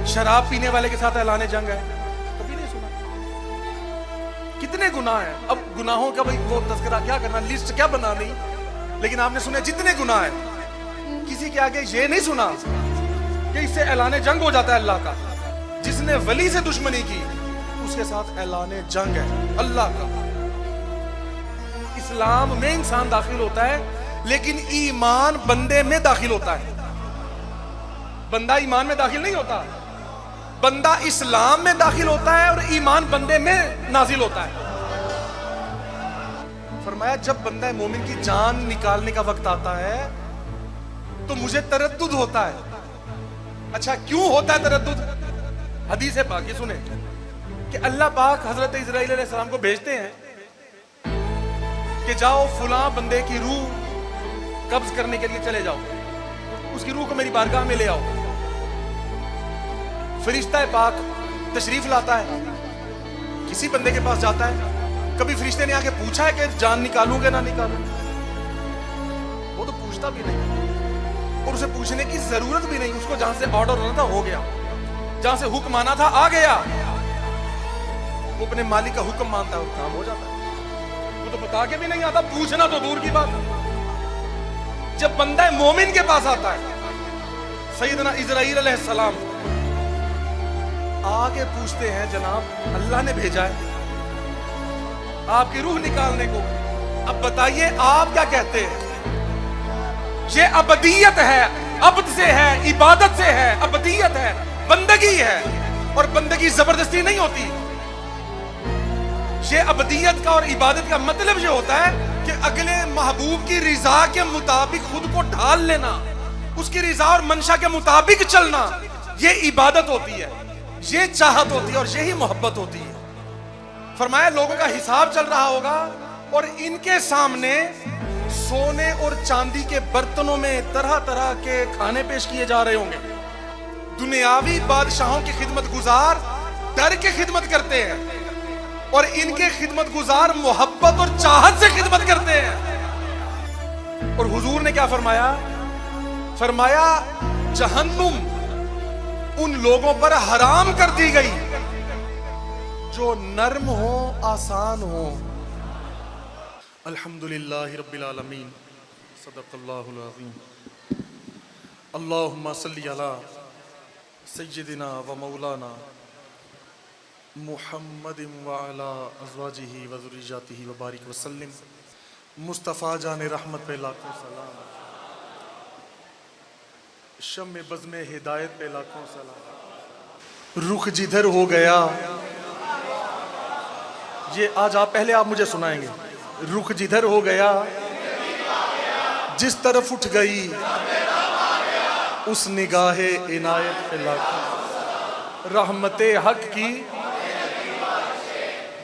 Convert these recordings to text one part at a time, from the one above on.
शराब पीने वाले के साथ ऐलान जंग है? कभी नहीं सुना। कितने गुनाह हैं। अब गुनाहों का भाई वो तस्करा क्या करना, लिस्ट क्या बनानी, लेकिन आपने सुना जितने गुनाह हैं, किसी के आगे ये नहीं सुना कि इससे ऐलान जंग हो जाता है अल्लाह का। जिसने वली से दुश्मनी की उसके साथ ऐलान जंग है अल्लाह का। इस्लाम में इंसान दाखिल होता है, लेकिन ईमान बंदे में दाखिल होता है। बंदा ईमान में दाखिल नहीं होता, बंदा इस्लाम में दाखिल होता है और ईमान बंदे में नाजिल होता है। फरमाया जब बंदा मोमिन की जान निकालने का वक्त आता है तो मुझे तरद्दुद होता है। अच्छा क्यों होता है तरद्दुद? हदीस है पाक, ये सुने कि अल्लाह पाक हजरत इस्राईल अलैहिस्सलाम को भेजते हैं कि जाओ फुलां बंदे की रूह कब्ज करने के लिए चले जाओ, उसकी रूह को मेरी बारगाह में ले आओ। फरिश्ता पाक तशरीफ लाता है, किसी बंदे के पास जाता है। कभी फरिश्ते ने आके पूछा है कि जान निकालूंगे ना निकालूं? वो तो पूछता भी नहीं, और उसे पूछने की जरूरत भी नहीं। उसको जहां से ऑर्डर होना था हो गया, जहां से हुक्म आना था आ गया। वो अपने मालिक का हुक्म मानता है और काम हो जाता है। वो तो बता के भी नहीं आता, पूछना तो दूर की बात है। जब बंदा मोमिन के पास आता है, सैयदना इस्राईल अलैहिस्सलाम आगे पूछते हैं जनाब अल्लाह ने भेजा है आपकी रूह निकालने को, अब बताइए आप क्या कहते हैं? ये अबदियत है, अब्द से है, इबादत से है, अबदियत है, बंदगी है। और बंदगी जबरदस्ती नहीं होती। ये अबदियत का और इबादत का मतलब ये होता है कि अगले महबूब की रिजा के मुताबिक खुद को ढाल लेना, उसकी रिजा और मंशा के मुताबिक चलना, ये इबादत होती है, ये चाहत होती है और यही मोहब्बत होती है। फरमाया लोगों का हिसाब चल रहा होगा और इनके सामने सोने और चांदी के बर्तनों में तरह तरह के खाने पेश किए जा रहे होंगे। दुनियावी बादशाहों की खिदमत गुजार डर के खिदमत करते हैं और इनके खिदमत गुजार मोहब्बत और चाहत से खिदमत करते हैं। और हुजूर ने क्या फरमाया? फरमाया जहन्नुम उन लोगों पर हराम कर दी गई जो नर्म हो, आसान हो। अल्हम्दुलिल्लाहि रब्बिल आलमीन, सदक़ल्लाहुल अज़ीम। अल्लाहुम्मा सल्लि अला सय्यिदिना व मौलाना मुहम्मदिन व अला अज़वाजिही व ज़ुर्रिय्यतिही व बारिक व सल्लिम। मुस्तफ़ा जाने रहमत पे लाखों सलाम, शम्मे बज़्मे हिदायत पे लाखों सलाम। रुख जिधर हो गया, ये आज आप पहले आप मुझे सुनाएंगे। रुख जिधर हो गया, जिस तरफ उठ गई उस निगाहे इनायत पे लाखों। रहमते हक की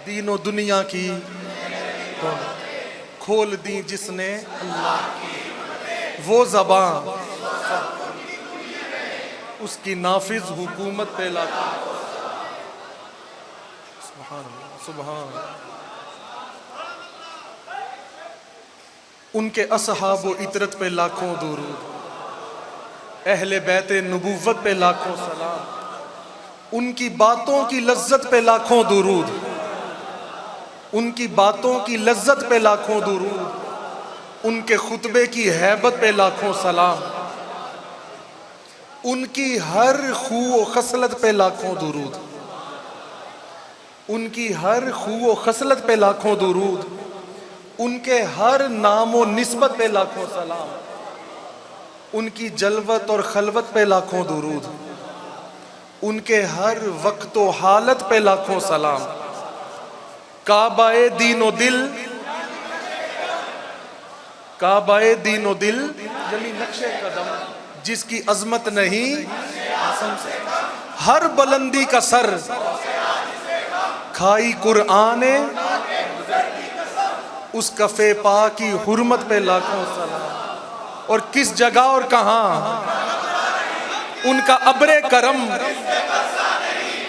दीनो दुनिया की खोल दी जिसने अल्लाह की, वो ज़बान उसकी नाफिज हुकूमत पे लाखों। सुभान अल्लाह, सुभान। उनके असहाब व इतरत पे लाखों दुरूद, अहले बैते नबूवत पे लाखों सलाम, उनकी बातों की लज्जत पे लाखों दुरूद, उनकी बातों की लज्जत पे लाखों दुरूद, उनके खुतबे की हैबत पे लाखों सलाम, उनकी हर खू व खसलत पे लाखों दुरूद, उनकी हर खू व खसलत पे लाखों दुरूद, उनके हर नाम व निस्बत पे लाखों सलाम, उनकी जलवत और खलवत पे लाखों दुरूद, उनके हर वक्त व हालत पे लाखों सलाम। काबाए दीनो दिल, काबाए दीनो दिल यानी नक्शे कदम, जिसकी अजमत नहीं हर बुलंदी का सर, खाई कुरान उस कफे पा की हुर्मत पे लाखों सलाम। और किस जगह और कहां उनका अब्रे करम,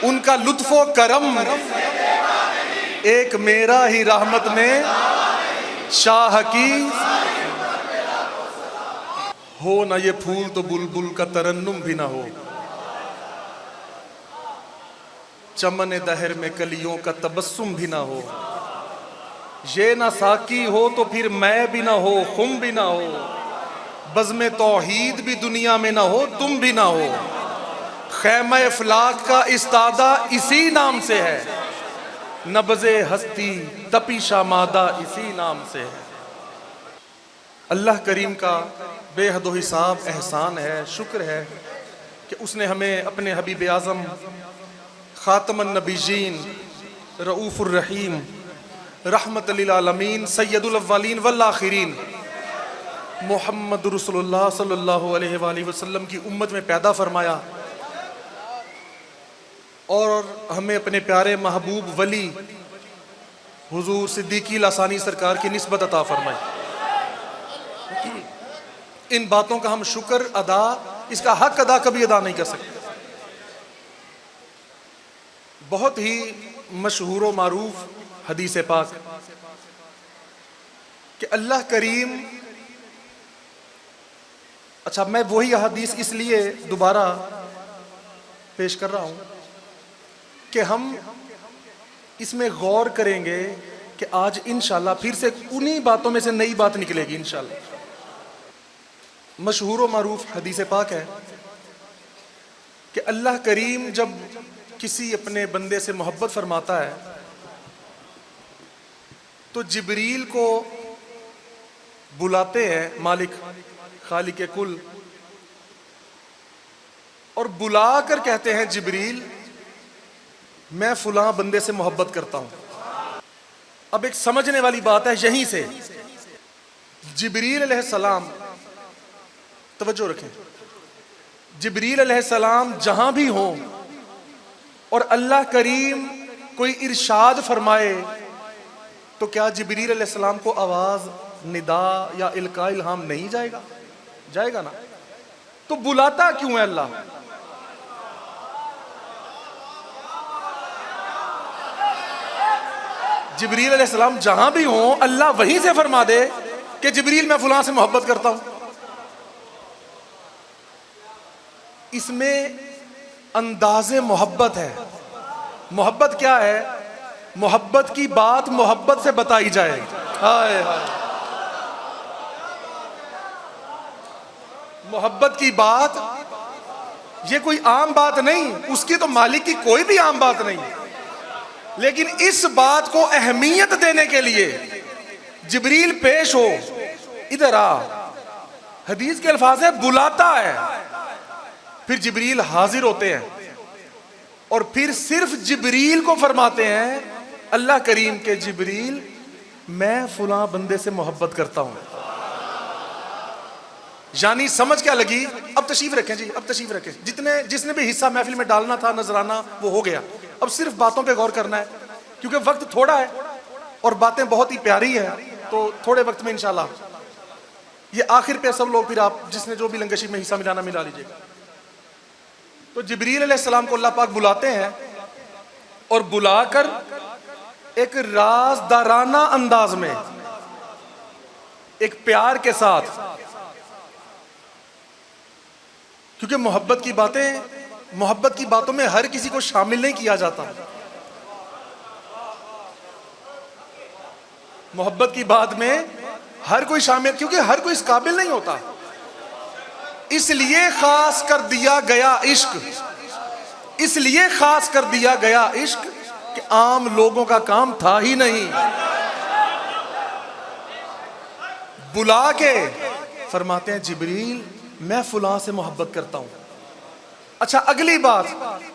उनका लुत्फो करम, एक मेरा ही रहमत में शाह की हो ना ये फूल तो बुलबुल का तरन्नुम भी ना हो। चमन दहर में कलियों का तबस्सुम भी ना हो, ये ना साकी हो तो फिर मैं भी ना हो, खुम भी ना हो, बज़्म तौहीद भी दुनिया में ना हो, तुम भी ना हो, खैमा इफलाक का इस्तादा इसी नाम से है, नब्ज़े हस्ती तपीशा मादा इसी नाम से है। अल्लाह करीम का बेहद हिसाब एहसान है, शुक्र है कि उसने हमें अपने हबीब आज़म ख़ातमुन नबीयीन रऊफ़ुर रहीम रहमतल लिल आलमीन सय्यदुल अव्वलीन वल आखिरीन मोहम्मद रसूलुल्लाह सल्लल्लाहु अलैहि वसल्लम की उम्मत में पैदा फरमाया और हमें अपने प्यारे महबूब वली हुजूर सिद्दीकी लासानी सरकार की निस्बत अता फरमाई। इन बातों का हम शुक्र अदा, इसका हक अदा कभी अदा नहीं कर सकते। बहुत ही मशहूर व मारूफ हदीस पाक कि अल्लाह करीम, अच्छा मैं वही हदीस इसलिए दोबारा पेश कर रहा हूं कि हम इसमें गौर करेंगे कि आज इंशाल्लाह फिर से उन्हीं बातों में से नई बात निकलेगी इंशाल्लाह। मशहूर व मारूफ हदीस पाक है कि अल्लाह करीम जब किसी अपने बंदे से मोहब्बत फरमाता है तो जिब्रील को बुलाते हैं मालिक खालिक कुल, और बुलाकर कहते हैं जिब्रील मैं फुलां बंदे से मोहब्बत करता हूं। अब एक समझने वाली बात है, यहीं से जिब्रील अलैहिस्सलाम, तवज्जो रखें, जिब्रील अलैहिस्सलाम जहां भी हो और अल्लाह करीम कोई इरशाद फरमाए तो क्या जिब्रील अलैहिस्सलाम को आवाज निदा या इल्का इल्हाम नहीं जाएगा? जाएगा ना। तो बुलाता क्यों है अल्लाह? जिब्रील अलैहिस्सलाम जहां भी हो अल्लाह वहीं से फरमा दे कि जिब्रील मैं फुलां से मोहब्बत करता हूं। इसमें अंदाज़े मोहब्बत है। मोहब्बत क्या है? मोहब्बत की बात मोहब्बत से बताई जाए। हाय हाय, मोहब्बत की बात ये कोई आम बात नहीं, उसकी तो मालिक की कोई भी आम बात नहीं, लेकिन इस बात को अहमियत देने के लिए जिब्रील पेश हो, इधर आ, हदीस के अल्फाज है बुलाता है, फिर जिब्रील हाजिर होते हैं और फिर सिर्फ जिब्रील को फरमाते हैं अल्लाह करीम के जिब्रील मैं फुला बंदे से मोहब्बत करता हूं। यानी समझ क्या लगी? अब तशरीफ रखें जी, अब तशरीफ रखें। जिसने भी हिस्सा महफिल में डालना था नजराना वो हो गया। अब सिर्फ बातों पे गौर करना है क्योंकि वक्त थोड़ा है और बातें बहुत ही प्यारी है, तो थोड़े वक्त में इंशाल्लाह ये आखिर पे सब लोग फिर आप जिसने जो भी लंगशी में हिस्सा मिलाना मिला लीजिएगा। तो जिब्रील अलैहिस्सलाम को अल्लाह पाक बुलाते हैं और बुलाकर एक राज़दाराना अंदाज में, एक प्यार के साथ, क्योंकि मोहब्बत की बातों में हर किसी को शामिल नहीं किया जाता। मोहब्बत की बात में हर कोई शामिल, क्योंकि हर कोई इस काबिल नहीं होता, इसलिए खास कर दिया गया इश्क, इसलिए खास कर दिया गया इश्क कि आम लोगों का काम था ही नहीं। बुला के फरमाते हैं जिब्रील मैं फुलां से मोहब्बत करता हूं। अच्छा अगली बात,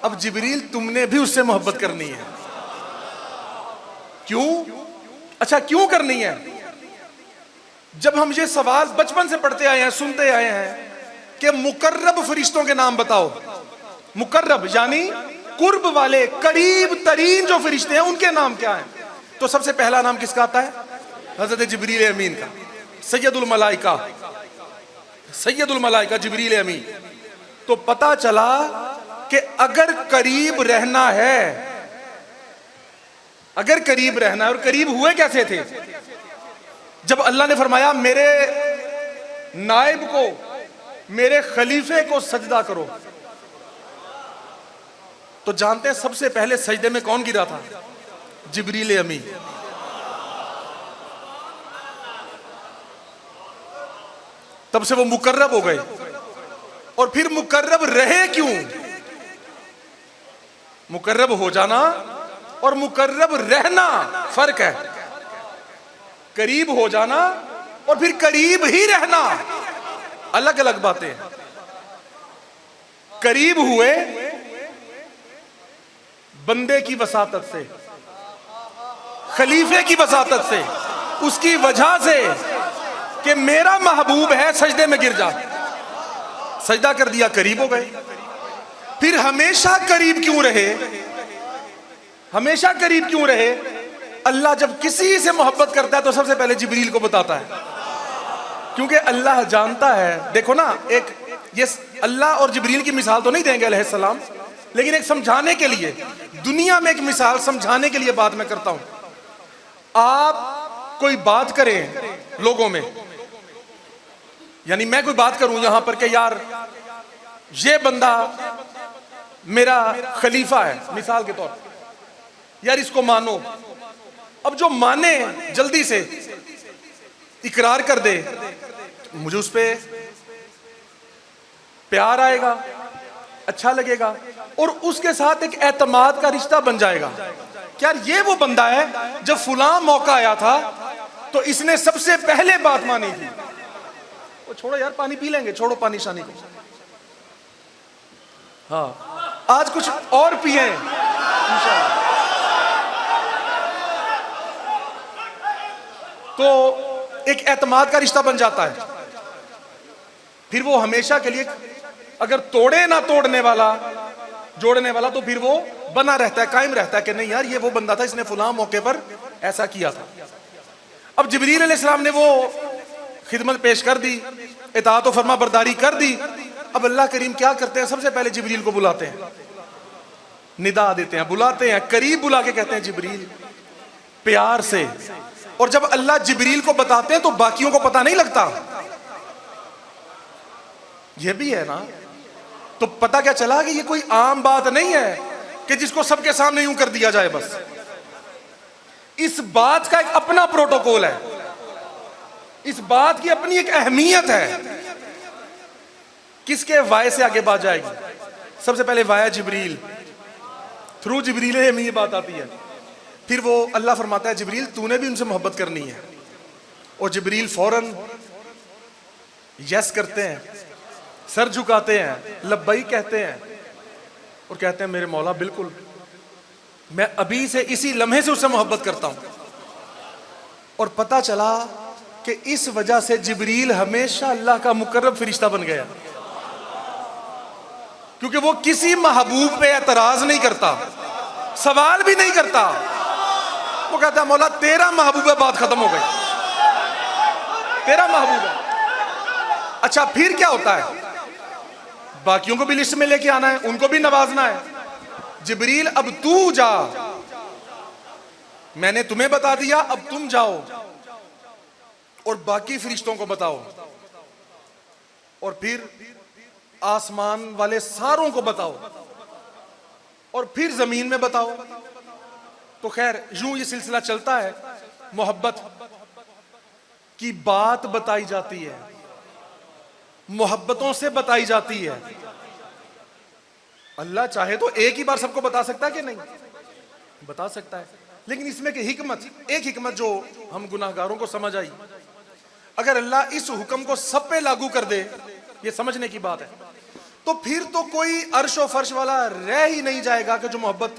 अब जिब्रील तुमने भी उससे मोहब्बत करनी है। क्यों? अच्छा क्यों करनी है? जब हम ये सवाल बचपन से पढ़ते आए हैं, सुनते आए हैं कि मुकर्रब फरिश्तों के नाम बताओ, मुकर्रब यानी कुर्ब वाले, करीब तरीन जो फरिश्ते हैं उनके नाम क्या हैं? तो सबसे पहला नाम किसका आता है? हजरत जिब्रील अमीन का, सैयदुल मलाइका, सैयदुल मलाइका जिब्रील अमीन। तो पता चला कि अगर करीब रहना है, अगर करीब रहना है, और करीब हुए कैसे थे? जब अल्लाह ने फरमाया मेरे नाइब को, मेरे खलीफे को सजदा करो, तो जानते हैं सबसे पहले सजदे में कौन गिरा था? जिब्रील अमी। तब से वो मुकर्रब हो गए। और फिर मुकर्रब रहे क्यों? मुकर्रब हो जाना और मुकर्रब रहना फर्क है। करीब हो जाना और फिर करीब ही रहना अलग अलग बातें हैं। करीब हुए बंदे की वसातत से, खलीफे की वसातत से, उसकी वजह से कि मेरा महबूब है, सजदे में गिर जा। सजदा कर दिया, करीब हो गए। फिर हमेशा करीब क्यों रहे? हमेशा करीब क्यों रहे? अल्लाह जब किसी से मोहब्बत करता है तो सबसे पहले जिब्रील को बताता है, क्योंकि अल्लाह जानता है। देखो ना, एक ये अल्लाह और जिब्रील की मिसाल तो नहीं देंगे अलैहिस्सलाम, लेकिन एक समझाने के लिए, दुनिया में एक मिसाल समझाने के लिए बात मैं करता हूं। आप कोई बात करें लोगों में, यानी मैं कोई बात करूं यहां पर कि यार ये बंदा मेरा खलीफा है, मिसाल के तौर पर, यार इसको मानो। अब जो माने जल्दी से इकरार कर दे, मुझे उस पर प्यार आएगा, अच्छा लगेगा और उसके साथ एक एतमाद का रिश्ता बन जाएगा। क्या ये वो बंदा है जब फुला मौका आया था तो इसने सबसे पहले बात मानी थी? वो छोड़ो यार, पानी पी लेंगे, छोड़ो पानी शानी को। हाँ, आज कुछ और पिए इंशाअल्लाह। तो एक एतमाद का रिश्ता बन जाता है। फिर वो हमेशा के लिए, अगर तोड़े ना तोड़ने वाला, जोड़ने वाला, तो फिर वो बना रहता है, कायम रहता है कि नहीं यार ये वो बंदा था, इसने फुला मौके पर ऐसा किया था। अब जिब्रील अलैहिस्सलाम ने वो खिदमत पेश कर दी, इताअत व फरमा बरदारी कर दी। अब अल्लाह करीम क्या करते हैं? सबसे पहले जिब्रील को बुलाते हैं, निदा देते हैं, बुलाते हैं, करीब बुला के कहते हैं जिब्रील, प्यार से। और जब अल्लाह जिब्रील को बताते हैं तो बाकियों को पता नहीं लगता। यह भी है ना, तो पता क्या चला कि ये कोई आम बात नहीं है कि जिसको सबके सामने यूं कर दिया जाए बस। इस बात का एक अपना प्रोटोकॉल है, इस बात की अपनी एक अहमियत है। किसके वाय से आगे बात जाएगी? सबसे पहले वाया जिब्रील, थ्रू जिब्रील में ये बात आती है। फिर वो अल्लाह फरमाता है जिब्रील तूने भी उनसे मोहब्बत करनी है। और जिब्रील फौरन यस करते हैं, सर झुकाते हैं, लब्बई कहते हैं और कहते हैं मेरे मौला बिल्कुल, मैं अभी से इसी लम्हे से उससे मोहब्बत करता हूं। और पता चला कि इस वजह से जिब्रील हमेशा अल्लाह का मुकर्रब फरिश्ता बन गया, क्योंकि वो किसी महबूब पे एतराज नहीं करता, सवाल भी नहीं करता। वो कहता है मौला तेरा महबूब है, बात खत्म हो गई, तेरा महबूब है। अच्छा फिर क्या होता है? बाकियों को भी लिस्ट में लेके आना है, उनको भी नवाजना है। जिब्रील अब तू जा, मैंने तुम्हें बता दिया, अब तुम जाओ और बाकी फरिश्तों को बताओ, और फिर आसमान वाले सारों को बताओ, और फिर जमीन में बताओ। तो खैर यूं ये सिलसिला चलता है, मोहब्बत की बात बताई जाती है, मोहब्बतों से बताई जाती है। अल्लाह चाहे तो एक ही बार सबको बता सकता है कि नहीं? बता सकता है, लेकिन इसमें की हिकमत, एक हिकमत जो हम गुनाहगारों को समझ आई, अगर अल्लाह इस हुक्म को सब पे लागू कर दे, ये समझने की बात है, तो फिर तो कोई अर्श और फर्श वाला रह ही नहीं जाएगा कि जो मोहब्बत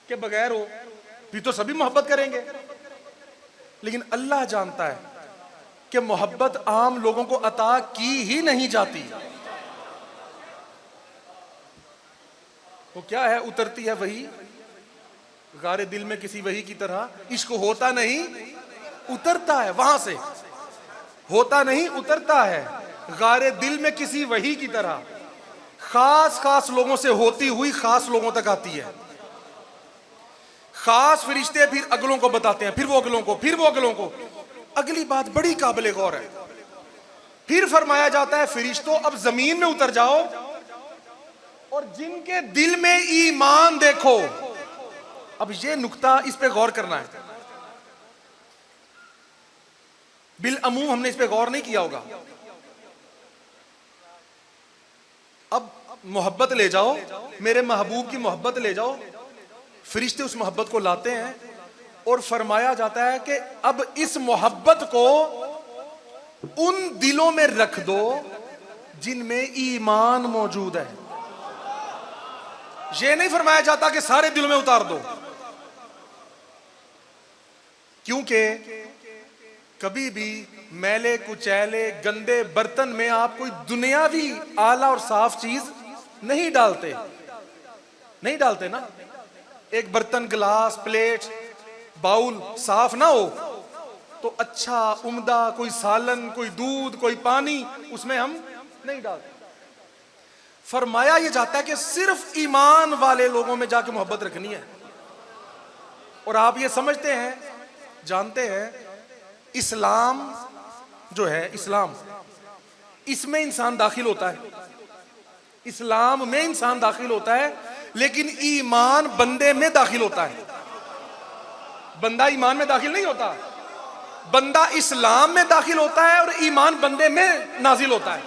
के बगैर हो। फिर तो सभी मोहब्बत करेंगे। लेकिन अल्लाह जानता है कि मोहब्बत आम लोगों को अता की ही नहीं जाती। वो क्या है? उतरती है वही गारे दिल में किसी वही की तरह। इश्क होता नहीं उतरता है, वहां से होता नहीं उतरता है, गारे दिल में किसी वही की तरह। खास खास लोगों से होती हुई खास लोगों तक आती है। खास फरिश्ते फिर अगलों को बताते हैं, फिर वो अगलों को, फिर वो अगलों को। अगली बात बड़ी काबिल गौर है। फिर फरमाया जाता है फरिश्तों अब जमीन में उतर जाओ और जिनके दिल में ईमान देखो। अब ये नुक्ता, इस पे गौर करना है। बिल अमूम हमने इस पे गौर नहीं किया होगा। अब मोहब्बत ले जाओ, मेरे महबूब की मोहब्बत ले जाओ, फरिश्ते उस मोहब्बत को लाते हैं और फरमाया जाता है कि अब इस मोहब्बत को उन दिलों में रख दो जिनमें ईमान मौजूद है। यह नहीं फरमाया जाता कि सारे दिलों में उतार दो, क्योंकि कभी भी मैले कुचैले गंदे बर्तन में आप कोई दुनियावी आला और साफ चीज नहीं डालते ना। एक बर्तन, गिलास, प्लेट, बाउल साफ ना हो तो अच्छा उम्दा कोई सालन, कोई दूध, कोई पानी उसमें हम नहीं डालते। फरमाया यह जाता है कि सिर्फ ईमान वाले लोगों में जाके मोहब्बत रखनी है। और आप ये समझते हैं, जानते हैं, इस्लाम जो है, इस्लाम, इसमें इंसान दाखिल होता है, इस्लाम में इंसान दाखिल होता है, लेकिन ईमान बंदे में दाखिल होता है। बंदा ईमान में दाखिल नहीं होता, बंदा इस्लाम में दाखिल होता है और ईमान बंदे में नाजिल होता है।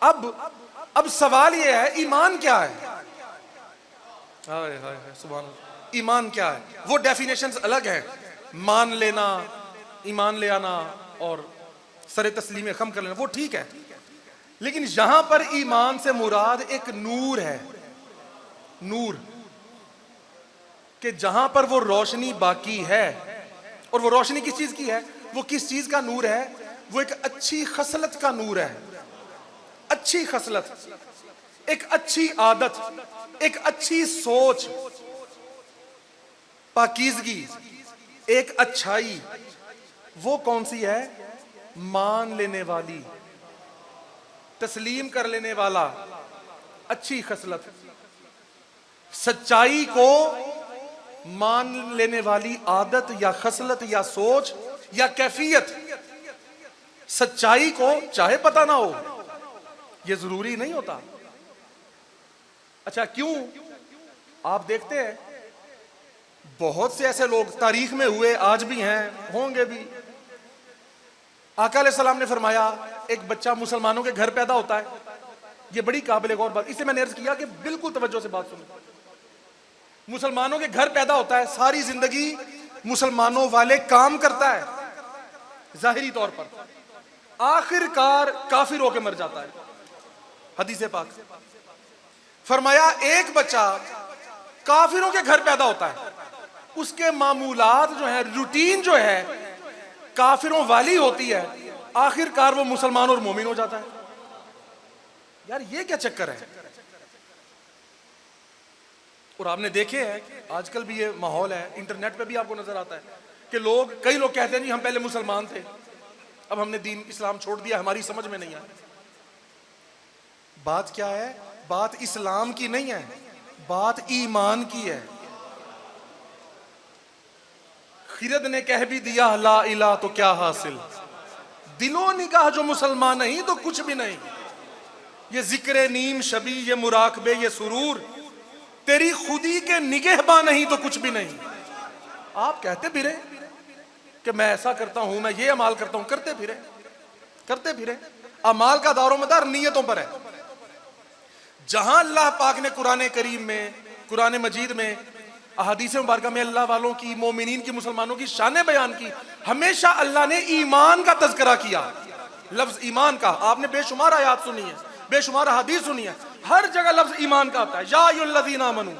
अब सवाल यह है, ईमान क्या है? हाय हाय हाय, सुभान अल्लाह। ईमान क्या है? वो डेफिनेशंस अलग है। मान लेना, ईमान ले आना और सरे तस्लीम खम कर लेना, वो ठीक है। लेकिन यहां पर ईमान से मुराद एक नूर है। नूर कि जहां पर वो रोशनी बाकी है, और वो रोशनी किस चीज की है? वो किस चीज का नूर है? वो एक अच्छी खसलत का नूर है। अच्छी खसलत, एक अच्छी आदत, एक अच्छी सोच, पाकीज़गी, एक अच्छाई। वो कौन सी है? मान लेने वाली, तस्लीम कर लेने वाला, अच्छी खसलत, सच्चाई को मान लेने वाली आदत या खसलत या सोच या कैफियत। सच्चाई को चाहे पता ना हो, यह जरूरी नहीं होता। अच्छा, क्यों? आप देखते हैं बहुत से ऐसे लोग तारीख में हुए, आज भी हैं, होंगे भी। आका अलैहिस्सलाम ने फरमाया, एक बच्चा मुसलमानों के घर पैदा होता है। यह बड़ी काबिल गौर बात, इसे मैंने अर्ज किया कि बिल्कुल तवज्जो से बात सुनो। मुसलमानों के घर पैदा होता है, सारी जिंदगी मुसलमानों वाले काम करता है जाहिरी तौर पर, आखिरकार काफिर होकर मर जाता है। हदीस पाक फरमाया, एक बच्चा काफिरों के घर पैदा होता है, उसके मामूलात जो है, रूटीन जो है काफिरों वाली होती है, आखिरकार वो मुसलमान और मोमिन हो जाता है। यार ये क्या चक्कर है? और आपने देखे हैं आजकल भी ये माहौल है, इंटरनेट पे भी आपको नजर आता है कि लोग, कई लोग कहते हैं जी हम पहले मुसलमान थे, अब हमने दीन इस्लाम छोड़ दिया, हमारी समझ में नहीं आया। बात क्या है? बात इस्लाम की नहीं है, बात ईमान की है। खिरद ने कह भी दिया ला इला तो क्या हासिल, दिलो निगाह जो मुसलमान नहीं तो कुछ भी नहीं। ये जिक्र नीम शबी, ये मुराकबे, ये सुरूर, तेरी खुदी के निगहबा नहीं तो कुछ भी नहीं। आप कहते फिरे कि मैं ऐसा करता हूं, मैं ये अमाल करता हूं, करते फिरे। अमाल का दारोमदार नियतों पर है। जहां अल्लाह पाक ने कुरान करीम में, कुरान मजीद में, अहादीस मुबारका में अल्लाह वालों की, मोमिनीन की, मुसलमानों की शान बयान की, हमेशा अल्लाह ने ईमान का तज़किरा किया। लफ्ज ईमान का आपने बेशुमार आयात सुनी है, बेशुमार हदीस सुनी है, हर जगह लफ्ज ईमान का आता है। या अय्युहल्लज़ीना आमनू।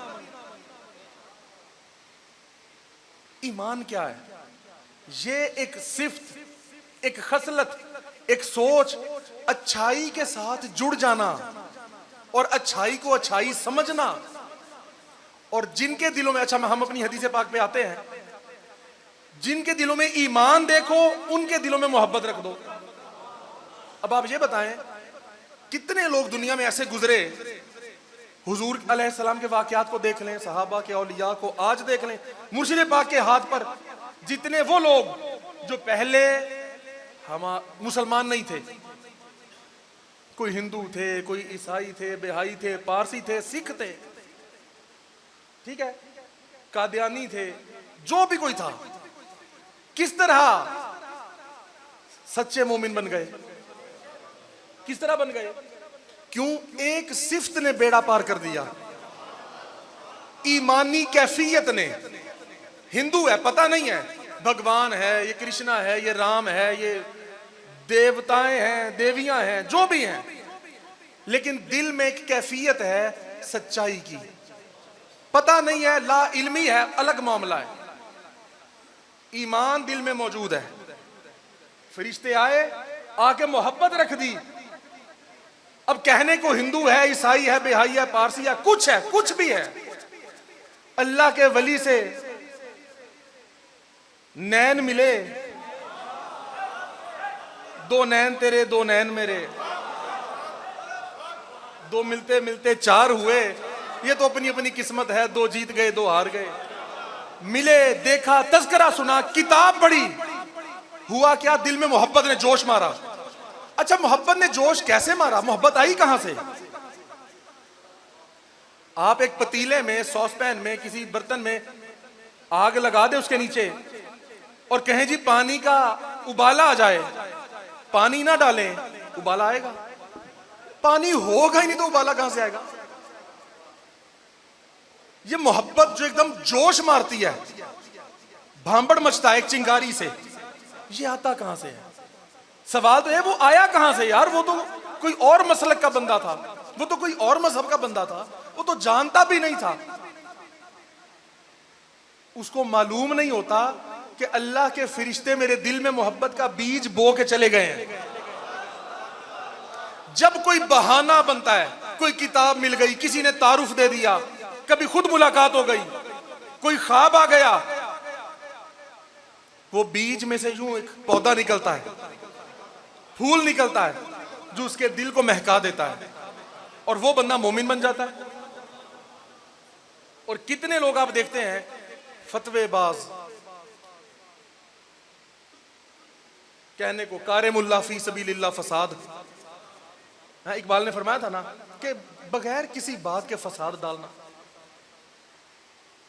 ईमान क्या है? ये एक सिफ्त, एक खसलत, एक सोच, अच्छाई के साथ जुड़ जाना और अच्छाई को अच्छाई समझना। और जिनके दिलों में, अच्छा हम अपनी हदीस पाक पे आते हैं, जिनके दिलों में ईमान देखो उनके दिलों में मोहब्बत रख दो। अब आप ये बताएं, कितने लोग दुनिया में ऐसे गुजरे, हुजूर अलैहिस्सलाम के वाकयात को देख लें, सहाबा के औलिया को आज देख लें, मुर्शिद पाक के हाथ पर जितने वो लोग जो पहले हम मुसलमान नहीं थे, कोई हिंदू थे, कोई ईसाई थे, बिहाई थे, पारसी थे, सिख थे, ठीक है, कादियानी थे, जो भी कोई था, किस तरह सच्चे मोमिन बन गए? किस तरह बन गए? क्यों? एक सिफ्त ने बेड़ा पार कर दिया, ईमानी कैफियत ने। हिंदू है, पता नहीं है, भगवान है, ये कृष्णा है, ये राम है, ये देवताएं हैं, देवियां हैं, जो भी हैं, लेकिन दिल में एक कैफियत है सच्चाई की। पता नहीं है, ला इल्मी है, अलग मामला है, ईमान दिल में मौजूद है। फरिश्ते आए, आके मोहब्बत रख दी। अब कहने को हिंदू है, ईसाई है, बिहाई है, पारसी है, कुछ है, कुछ भी है, अल्लाह के वली से नैन मिले, दो नैन तेरे, दो नैन मेरे, दो मिलते मिलते चार हुए, ये तो अपनी अपनी किस्मत है, दो जीत गए, दो हार गए। मिले, देखा, तज़किरा सुना, किताब पढ़ी, हुआ क्या? दिल में मोहब्बत ने जोश मारा। अच्छा, मोहब्बत ने जोश कैसे मारा? मोहब्बत आई कहां से? आप एक पतीले में, सॉसपैन में, किसी बर्तन में आग लगा दे उसके नीचे और कहें जी पानी का उबाला आ जाए, पानी ना डालें, उबाला आएगा? पानी होगा ही नहीं तो उबाला कहां से आएगा? ये मोहब्बत जो एकदम जोश मारती है, भांबड़ मचता है एक चिंगारी से, ये आता कहां से है? सवाल तो है वो आया कहां से यार? वो तो कोई और मसलक का बंदा था, वो तो कोई और मजहब का बंदा था, वो तो जानता भी नहीं था। उसको मालूम नहीं होता कि अल्लाह के फरिश्ते मेरे दिल में मोहब्बत का बीज बो के चले गए हैं। जब कोई बहाना बनता है, कोई किताब मिल गई, किसी ने तारुफ दे दिया, कभी खुद मुलाकात हो गई, कोई ख्वाब आ गया, वो बीज में से यूं एक पौधा निकलता है, फूल निकलता है जो उसके दिल को महका देता है, और वो बंदा मोमिन बन जाता है। और कितने लोग आप देखते हैं फतवेबाज, कहने को कारे मुल्ला फी सबीलिल्लाह फसाद। हाँ, इकबाल ने फरमाया था ना कि बगैर किसी बात के फसाद डालना।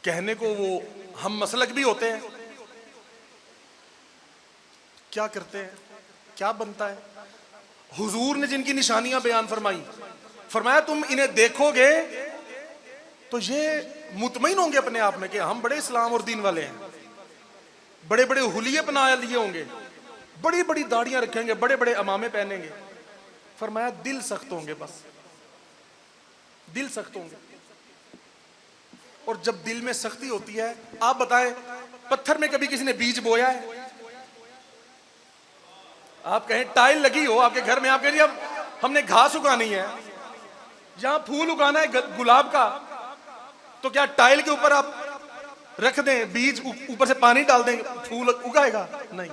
कहने को वो हम मसलक भी होते हैं, क्या करते हैं, क्या बनता है? हुजूर ने जिनकी निशानियां बयान फरमाई, फरमाया तुम इन्हें देखोगे तो ये मुतमईन होंगे अपने आप में कि हम बड़े इस्लाम और दीन वाले हैं, बड़े बड़े हुलिये बना लिए होंगे, बड़ी बड़ी दाढ़ियां रखेंगे, बड़े बड़े अमामे पहनेंगे। फरमाया दिल सख्त होंगे, बस दिल सख्त होंगे। और जब दिल में सख्ती होती है, आप बताएं पत्थर में कभी किसी ने बीज बोया है? आप कहें टाइल लगी हो आपके घर में, आप कहें अब हमने घास उगानी है, जहां फूल उगाना है गुलाब का, तो क्या टाइल के ऊपर आप रख दें बीज, ऊपर से पानी डाल दें, फूल उगाएगा? नहीं।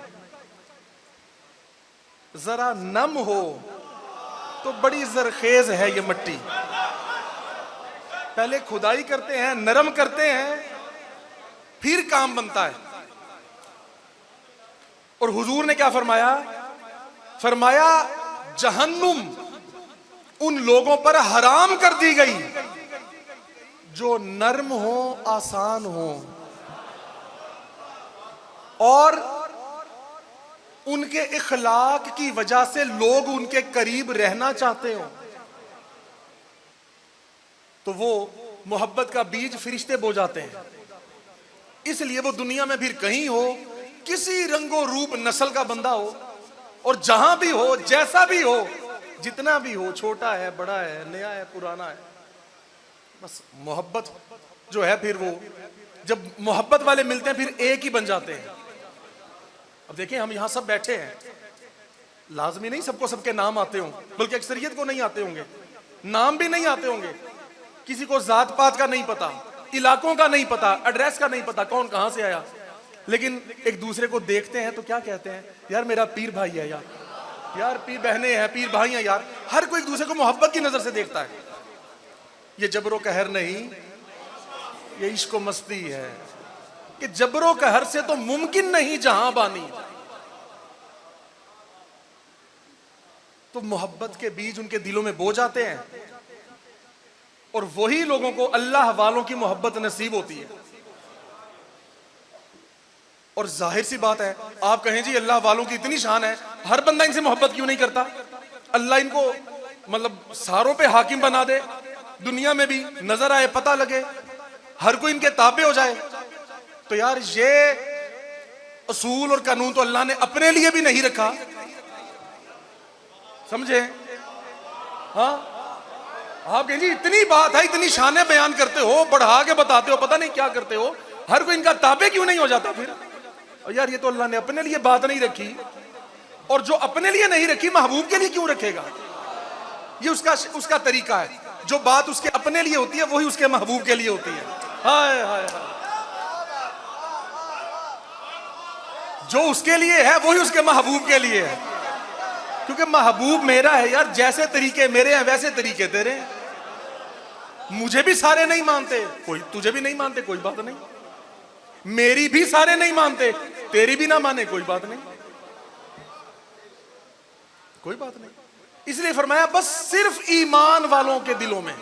जरा नम हो तो बड़ी जरखेज है ये मिट्टी। पहले खुदाई करते हैं, नरम करते हैं, फिर काम बनता है। और हुजूर ने क्या फरमाया? फरमाया जहन्नुम उन लोगों पर हराम कर दी गई जो नर्म हो, आसान हो, और उनके इखलाक की वजह से लोग उनके करीब रहना चाहते हो, तो वो मोहब्बत का बीज फरिश्ते बो जाते हैं। इसलिए वो दुनिया में फिर कहीं हो, किसी रंगो रूप नस्ल का बंदा हो, और जहां भी हो, जैसा भी हो, जितना भी हो, छोटा है, बड़ा है, नया है, पुराना है, बस मोहब्बत जो है, फिर वो जब मोहब्बत वाले मिलते हैं फिर एक ही बन जाते हैं। अब देखिए हम यहां सब बैठे हैं, लाजमी नहीं सबको सबके नाम आते हों, बल्कि अक्सरियत को नहीं आते होंगे, नाम भी नहीं आते होंगे, किसी को जात पात का नहीं पता, इलाकों का नहीं पता, एड्रेस का नहीं पता, कौन कहां से आया, लेकिन एक दूसरे को देखते हैं तो क्या कहते हैं? यार मेरा पीर भाई है, यार पीर बहने हैं, पीर भाई हैं यार। हर कोई एक दूसरे को मोहब्बत की नजर से देखता है। ये जबरो कहर नहीं, ये इश्क मस्ती है कि जबरो कहर से तो मुमकिन नहीं जहां बानी। तो मोहब्बत के बीज उनके दिलों में बो जाते हैं और वही लोगों को अल्लाह वालों की मोहब्बत नसीब होती है। और जाहिर सी बात है, आप कहें जी अल्लाह वालों की इतनी शान है, हर बंदा इनसे मोहब्बत क्यों नहीं करता? अल्लाह इनको मतलब सारों पे हाकिम बना दे, दुनिया में भी नजर आए, पता लगे, हर कोई इनके ताबे हो जाए। तो यार ये असूल और कानून तो अल्लाह ने अपने लिए भी नहीं रखा, समझे? हाँ, आप कहें जी इतनी बात है, इतनी शानें बयान करते हो, बढ़ा के बताते हो, पता नहीं क्या करते हो, हर कोई इनका ताबे क्यों नहीं हो जाता फिर? और यार ये तो अल्लाह ने अपने लिए बात नहीं रखी, और जो अपने लिए नहीं रखी महबूब के लिए क्यों रखेगा? ये उसका तरीका है। जो बात उसके अपने लिए होती है वही उसके महबूब के लिए होती है। हाय हाय हाय। जो उसके लिए है वही उसके महबूब के लिए है, क्योंकि महबूब मेरा है यार, जैसे तरीके मेरे हैं वैसे तरीके तेरे हैं। मुझे भी सारे नहीं मानते, कोई तुझे भी नहीं मानते, कोई बात नहीं। मेरी भी सारे नहीं मानते, तेरी भी ना माने, कोई बात नहीं, कोई बात नहीं। इसलिए फरमाया बस सिर्फ ईमान वालों के दिलों में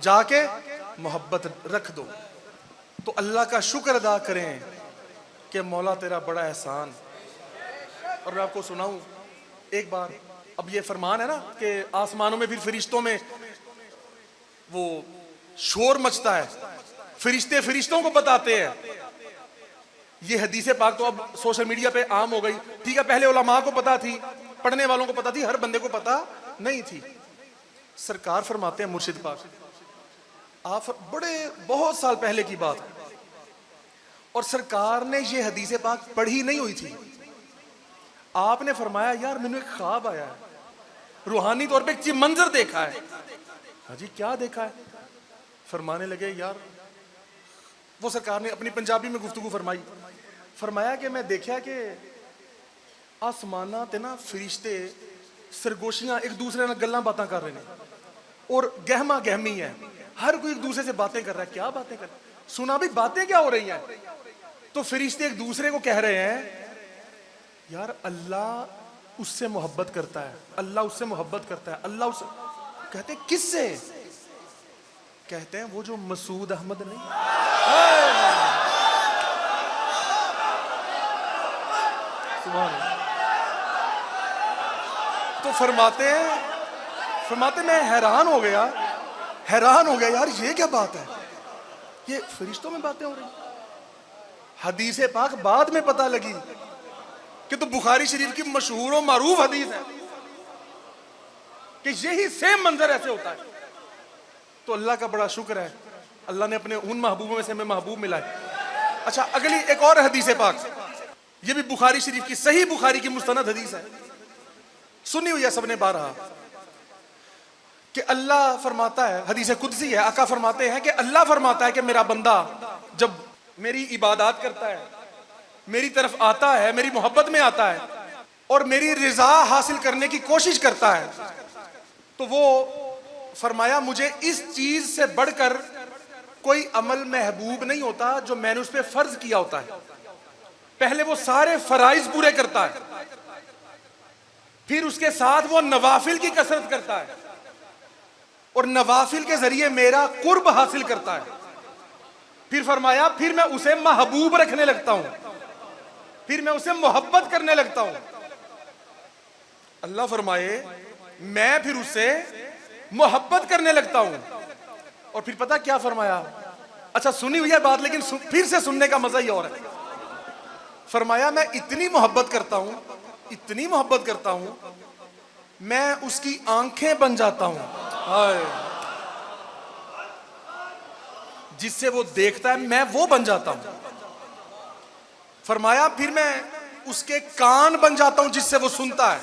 जाके मोहब्बत रख दो। तो अल्लाह का शुक्र अदा करें कि मौला तेरा बड़ा एहसान। और मैं आपको सुनाऊं एक बार, अब ये फरमान है ना कि आसमानों में फिर फरिश्तों में वो शोर मचता है, फरिश्ते फरिश्तों को बताते हैं। ये हदीसे पाक तो अब सोशल मीडिया पे आम हो गई, ठीक है, पहले उलमा को पता थी, पढ़ने वालों को पता थी, हर बंदे को पता नहीं थी। सरकार फरमाते हैं मुर्शिद पाक, आप बड़े बहुत साल पहले की बात है, और सरकार ने ये हदीसे पाक पढ़ी नहीं हुई थी। आपने फरमाया यार मैंने एक ख्वाब आया है, रूहानी तौर पे एक मंजर देखा है। हाजी क्या देखा है? फरमाने लगे यार, वो सरकार ने अपनी पंजाबी में गुफ्तगू फरमाई, फरमाया कि मैं देखा कि आसमाना ते ना फरिश्ते सरगोशियां एक दूसरे ਨਾਲ गल्लां बातें कर रहे हैं, और गहमा गहमी है, हर कोई एक दूसरे से बातें कर रहा है। क्या बातें कर, सुना भी बातें क्या हो रही हैं? तो फरिश्ते एक दूसरे को कह रहे हैं यार अल्लाह उससे मोहब्बत करता है, अल्लाह उससे मोहब्बत करता है, अल्लाह उससे। कहते किससे? कहते हैं वो जो मसूद अहमद नहीं। तो फरमाते मैं हैरान हो गया यार, ये क्या बात है, ये फरिश्तों में बातें हो रही। हदीस पाक बाद में पता लगी कि तो बुखारी शरीफ की मशहूर और मारूफ हदीस है कि यही सेम मंजर ऐसे होता है। तो अल्लाह का बड़ा शुक्र है, अल्लाह ने अपने उन महबूबों में से हमें महबूब मिला है। अच्छा, अगली एक और हदीस पाक, ये भी बुखारी शरीफ की, सही बुखारी की मुस्तनद हदीस है, सुनी हुई है सबने बारहा, कि अल्लाह फरमाता है, हदीस कुदसी है, आका फरमाते हैं कि अल्लाह फरमाता है कि मेरा बंदा जब मेरी इबादत करता है, मेरी तरफ आता है, मेरी मोहब्बत में आता है और मेरी रिजा हासिल करने की कोशिश करता है, तो वो फरमाया मुझे इस चीज से बढ़कर कोई अमल महबूब नहीं होता जो मैंने उस पर फर्ज किया होता है। पहले वो सारे फराइज पूरे करता है, फिर उसके साथ वो नवाफिल की कसरत करता है, और नवाफिल के जरिए मेरा कुर्ब हासिल करता है। फिर फरमाया फिर मैं उसे महबूब रखने लगता हूं, फिर मैं उसे मोहब्बत करने लगता हूं। अल्लाह फरमाए मैं फिर उससे मोहब्बत करने लगता हूं। और फिर पता क्या फरमाया? अच्छा सुनी हुई है बात, लेकिन फिर से सुनने का मजा ही और है। फरमाया मैं इतनी मोहब्बत करता हूं, इतनी मोहब्बत करता हूं, मैं उसकी आंखें बन जाता हूं, हाय, जिससे वो देखता है मैं वो बन जाता हूं। फरमाया फिर मैं उसके कान बन जाता हूं जिससे वो सुनता है।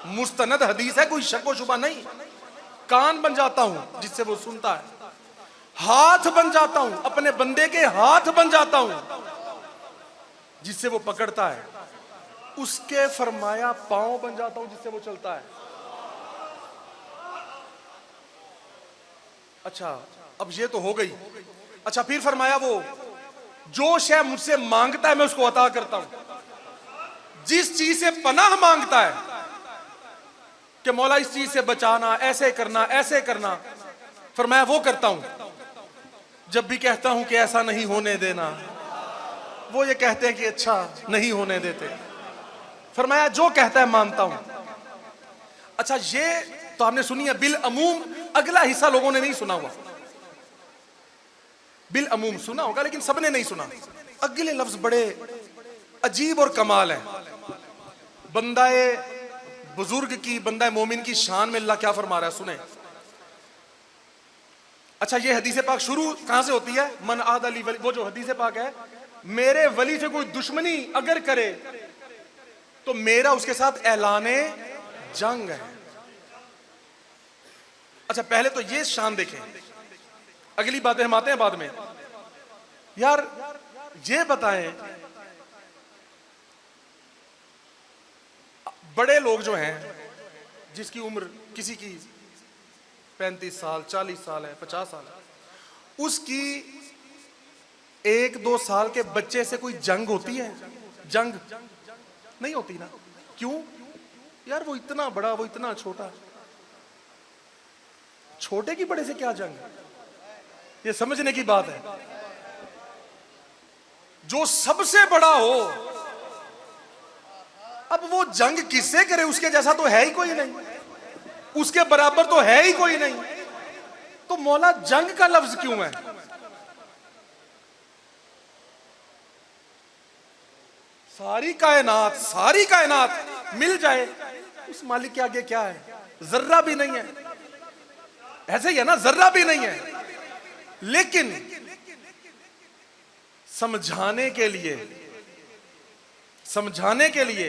मुस्तनद हदीस है, कोई शक व शुबा नहीं। कान बन जाता हूं जिससे वो सुनता है, हाथ बन जाता हूं, अपने बंदे के हाथ बन जाता हूं जिससे वो पकड़ता है, उसके फरमाया पांव बन जाता हूं जिससे वो चलता है। अच्छा अब ये तो हो गई। अच्छा फिर फरमाया वो जो शय मुझसे मांगता है मैं उसको अता करता हूं, जिस चीज से पनाह मांगता है कि मौला इस चीज से बचाना, ऐसे करना, ऐसे करना। फरमाया वो करता हूं। जब भी कहता हूं कि ऐसा नहीं होने देना, वो ये कहते हैं कि अच्छा नहीं होने देते। फरमाया जो कहता है मानता हूं। अच्छा, ये तो आपने सुनी है बिल अमूम। अगला हिस्सा लोगों ने नहीं सुना हुआ। बिल अमूम सुना होगा लेकिन सबने नहीं सुना। अगले लफ्ज बड़े अजीब और कमाल है। बंदाए बुजुर्ग की, बंदा मोमिन की शान में अल्लाह क्या फरमा रहा है, सुने। अच्छा, ये हदीस पाक शुरू कहां से होती है? मन आद अली वली। वो जो हदीस पाक है, मेरे वली से कोई दुश्मनी अगर करे तो मेरा उसके साथ ऐलाने जंग है। अच्छा, पहले तो ये शान देखें, अगली बातें हम आते हैं बाद में। यार ये बताएं, बड़े लोग जो हैं, जिसकी उम्र किसी की 35 साल 40 साल है, 50 साल है, उसकी 1-2 साल के बच्चे से कोई जंग होती है? जंग नहीं होती ना। क्यों यार? वो इतना बड़ा, वो इतना छोटा। छोटे की बड़े से क्या जंग? ये समझने की बात है। जो सबसे बड़ा हो, अब वो जंग किससे करे? उसके जैसा तो है ही कोई नहीं, उसके बराबर तो है ही कोई नहीं। तो मौला जंग का लफ्ज क्यों है? सारी कायनात मिल जाए, उस मालिक के आगे क्या है? जर्रा भी नहीं है। ऐसे ही है ना, जर्रा भी नहीं है। लेकिन समझाने के लिए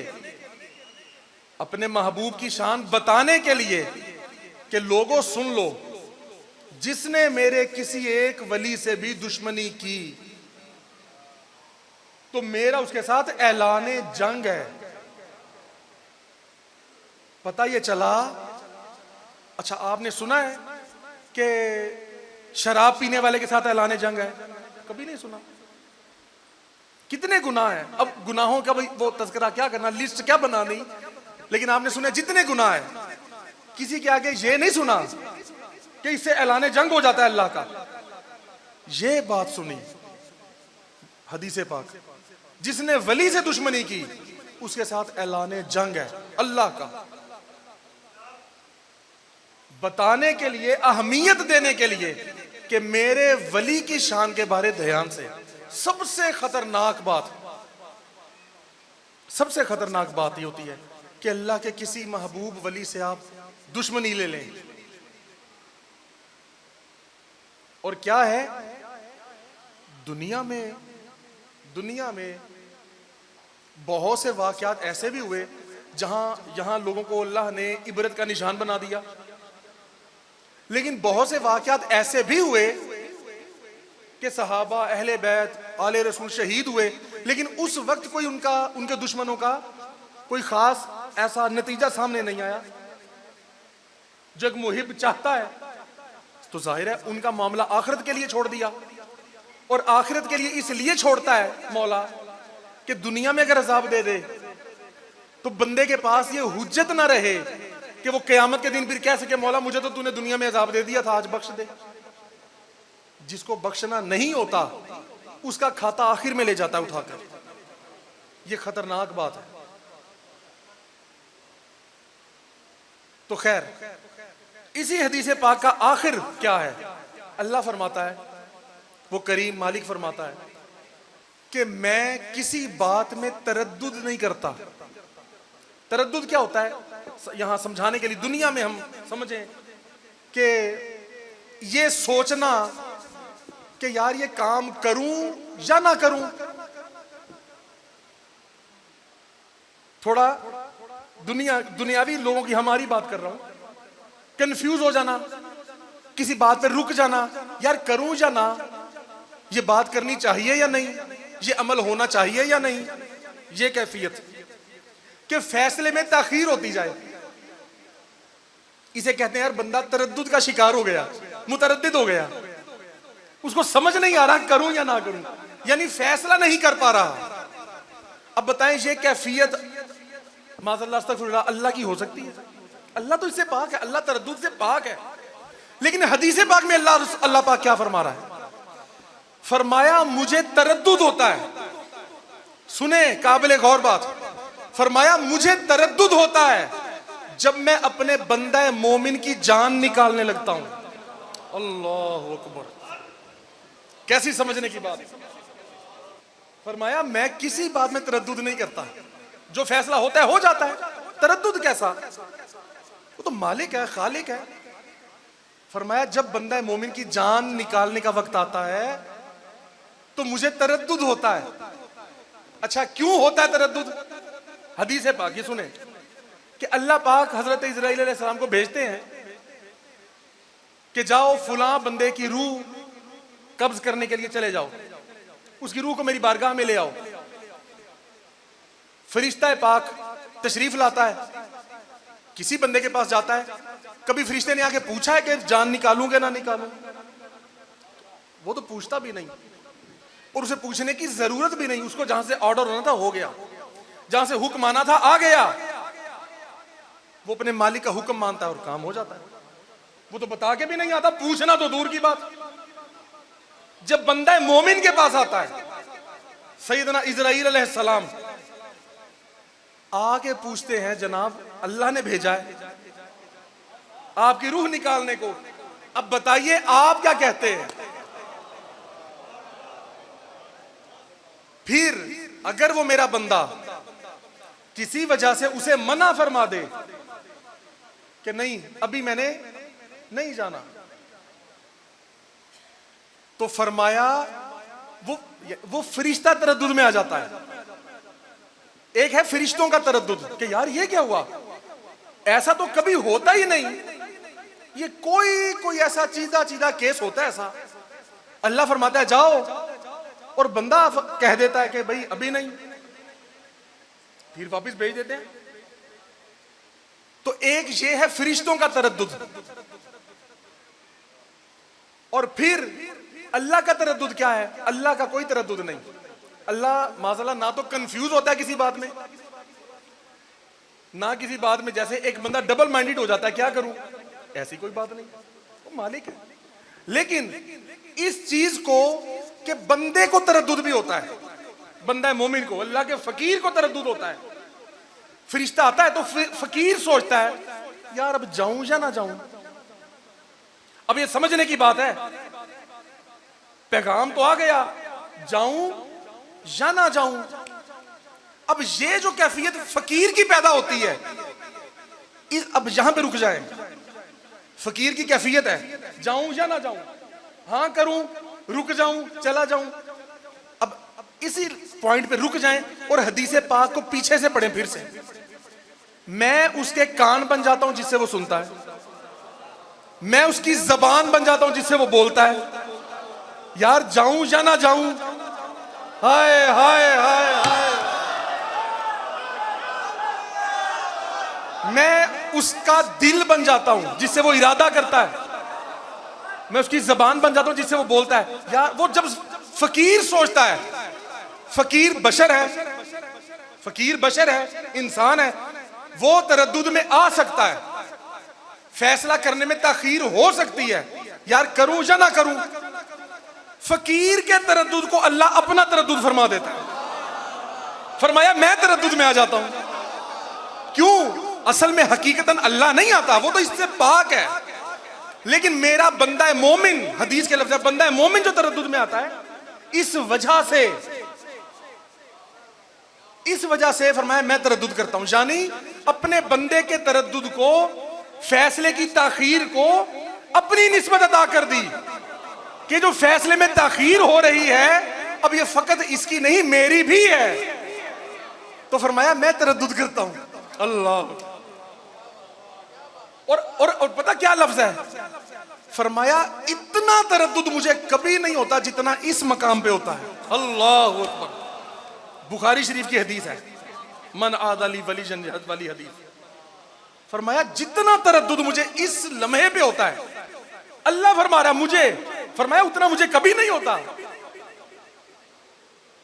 अपने महबूब की शान बताने के लिए कि लोगों सुन लो, जिसने मेरे किसी एक वली से भी दुश्मनी की तो मेरा उसके साथ ऐलाने जंग है। पता ये चला। अच्छा, आपने सुना है कि शराब पीने वाले के साथ ऐलाने जंग है? कभी नहीं सुना। कितने गुनाह हैं। अब गुनाहों का भाई वो तज़किरा क्या करना, लिस्ट क्या बनानी। लेकिन आपने सुना जितने गुनाह हैं, किसी के आगे ये नहीं सुना कि इससे ऐलाने जंग हो जाता है अल्लाह का। ये बात सुनी हदीस पाक, जिसने वली से दुश्मनी की उसके साथ ऐलाने जंग है अल्लाह का। बताने के लिए, अहमियत देने के लिए कि मेरे वली की शान के बारे ध्यान से। सबसे खतरनाक बात ये होती है कि अल्लाह के किसी महबूब वली से आप दुश्मनी ले लें। और क्या है, दुनिया में बहुत से वाकयात ऐसे भी हुए जहां लोगों को अल्लाह ने इबरत का निशान बना दिया। लेकिन बहुत से वाकयात ऐसे भी हुए कि सहाबा, अहले बैत, आले रसूल शहीद हुए, लेकिन उस वक्त कोई उनके दुश्मनों का कोई खास ऐसा नतीजा सामने नहीं आया। जब मुहिब चाहता है तो जाहिर है उनका मामला आखिरत के लिए छोड़ दिया। और आखिरत के लिए इसलिए छोड़ता है मौला कि दुनिया में अगर अजाब दे दे तो बंदे के पास ये हुज्जत ना रहे कि वो क़यामत के दिन फिर कह सके मौला मुझे तो तूने दुनिया में अजाब दे दिया था, आज बख्श दे। जिसको बख्शना नहीं होता उसका खाता आखिर में ले जाता है उठाकर। ये खतरनाक बात है। तो खैर, इसी हदीस पाक का आखिर क्या है? अल्लाह फरमाता है, वो करीम मालिक फरमाता है कि मैं किसी बात में तरद्दुद नहीं करता। तरद्दुद क्या होता है? यहां समझाने के लिए, दुनिया में हम समझें कि ये सोचना कि यार ये काम करूं या ना करूं, थोड़ा दुनियावी लोगों की हमारी बात कर रहा हूं, कंफ्यूज हो जाना, किसी बात पे रुक जाना, यार करूं या ना, ये बात करनी चाहिए या नहीं, ये अमल होना चाहिए या नहीं। ये कैफियत कि फैसले में ताखीर होती जाए, इसे कहते हैं यार बंदा तरद्दुद का शिकार हो गया, मुतरद्दिद हो गया, उसको समझ नहीं आ रहा करूं या ना करूं, यानी फैसला नहीं कर पा रहा। अब बताएं ये कैफियत माज़अल्लाह अस्तग़फिरुल्लाह अल्लाह की हो सकती है? अल्लाह तो इससे पाक है, अल्लाह तरद्दुद से पाक है। लेकिन हदीस पाक में अल्लाह पाक क्या फरमा रहा है? फरमाया मुझे तरद्दुद होता है। सुने काबिल गौर बात, फरमाया मुझे तरद्दुद होता है जब मैं अपने बंदा मोमिन की जान निकालने लगता हूं। अल्लाह अकबर, कैसी समझने की बात। फरमाया मैं किसी बात में तरद्दुद नहीं करता, जो फैसला होता है हो जाता है। तरद्दुद कैसा? वो तो मालिक है, खालिक है। फरमाया जब बंदा मोमिन की जान निकालने का वक्त आता है तो मुझे तरद्दुद होता है। अच्छा क्यों होता है तरद्दुद? हदीस है पाक, ये सुने कि अल्लाह पाक हजरत इस्राईल अलैहिस्सलाम को भेजते हैं कि जाओ फुलां बंदे की रूह कब्ज करने के लिए चले जाओ, उसकी रूह को मेरी बारगाह में ले आओ। फरिश्ता पाक तशरीफ लाता है, किसी बंदे के पास जाता है। कभी फरिश्ते ने आके पूछा है कि जान निकालूं कि ना निकालूं? वो तो पूछता भी नहीं, और उसे पूछने की जरूरत भी नहीं। उसको जहां से ऑर्डर होना था हो गया, जहां से हुक्म आना था आ गया। वो अपने मालिक का हुक्म मानता है और काम हो जाता है। वो तो बता के भी नहीं आता, पूछना तो दूर की बात। जब बंदा मोमिन के पास आता है, सैयदना इस्राईल अलैहिस्सलाम आके पूछते हैं जनाब अल्लाह ने भेजा है आपकी रूह निकालने को, अब बताइए आप क्या कहते हैं? फिर अगर वो मेरा बंदा किसी वजह से उसे मना फरमा दे कि नहीं अभी मैंने नहीं जाना, तो फरमाया वो फरिश्ता तरद्दुद में आ जाता है। एक है फरिश्तों का तरद्दुद कि यार ये क्या हुआ, ऐसा तो कभी होता ही नहीं, ये कोई ऐसा चीदा केस होता है ऐसा। अल्लाह फरमाता है जाओ, और बंदा कह देता है कि भाई अभी नहीं, फिर वापस भेज देते हैं। तो एक ये है फरिश्तों का तरद्दुद, और फिर अल्लाह का तरद्दुद क्या है? अल्लाह का कोई तरद्दुद नहीं। अल्लाह माज़अल्लाह ना तो कंफ्यूज होता है किसी बात में, ना किसी बात में जैसे एक बंदा डबल माइंडेड हो जाता है क्या करूं, ऐसी कोई बात नहीं, वो मालिक है। लेकिन इस चीज को कि बंदे को तरद्दुद भी होता है, बंदा मोमिन को, अल्लाह के फकीर को तरद्दुद होता है। फरिश्ता आता है तो फकीर सोचता है यार अब जाऊं या ना जाऊं। अब ये समझने की बात है, पैगाम तो आ गया, जाऊं या ना जाऊं। अब ये जो कैफियत फकीर की पैदा होती है, अब यहां पे रुक जाए। फकीर की कैफियत है जाऊं या ना जाऊं, हां करूं, रुक जाऊं, चला जाऊं। अब इसी पॉइंट पे रुक जाएं और हदीस पाक को पीछे से पढ़ें फिर से। मैं उसके कान बन जाता हूं जिससे वो सुनता है, मैं उसकी जबान बन जाता हूं जिससे वो बोलता है। यार जाऊं या ना जाऊं, हाय हाय हाय हाय, मैं उसका दिल बन जाता हूं जिससे वो इरादा करता है, मैं उसकी जबान बन जाता हूं जिससे वो बोलता है। यार वो जब फकीर सोचता है, फकीर बशर है, फकीर बशर है, इंसान है, वो तरद्दुद में आ सकता है, फैसला करने में ताखीर हो सकती है, यार करूं या ना करूं। फकीर के तरद्दुद को अल्लाह अपना तरद्दुद फरमा देता है। फरमाया मैं तरद्दुद में आ जाता हूं। क्यों? असल में हकीकतन अल्लाह नहीं आता, वो तो इससे पाक है। लेकिन मेरा बंदा मोमिन, हदीस के लफ्ज़ है बंदा मोमिन जो तरद्दुद में आता है, इस वजह से फरमाया मैं तरद्दुद करता हूं। यानी अपने बंदे के तरद्दुद को, फैसले की ताखीर को अपनी निस्बत अदा कर दी कि जो फैसले में ताखीर हो रही है अब ये फकत इसकी नहीं मेरी भी है। तो फरमाया मैं तरद्दुद करता हूं। अल्लाह। और पता क्या लफ्ज है? फरमाया इतना तरद्दुद मुझे कभी नहीं होता जितना इस मकाम पे होता है। अल्लाह अकबर। बुखारी शरीफ की हदीस है, मन आदली वली जन्नत वाली हदीस। फरमाया जितना तरद्दुद मुझे इस लम्हे पे होता है, अल्लाह फरमा रहा मुझे, फरमाया उतना मुझे कभी नहीं होता।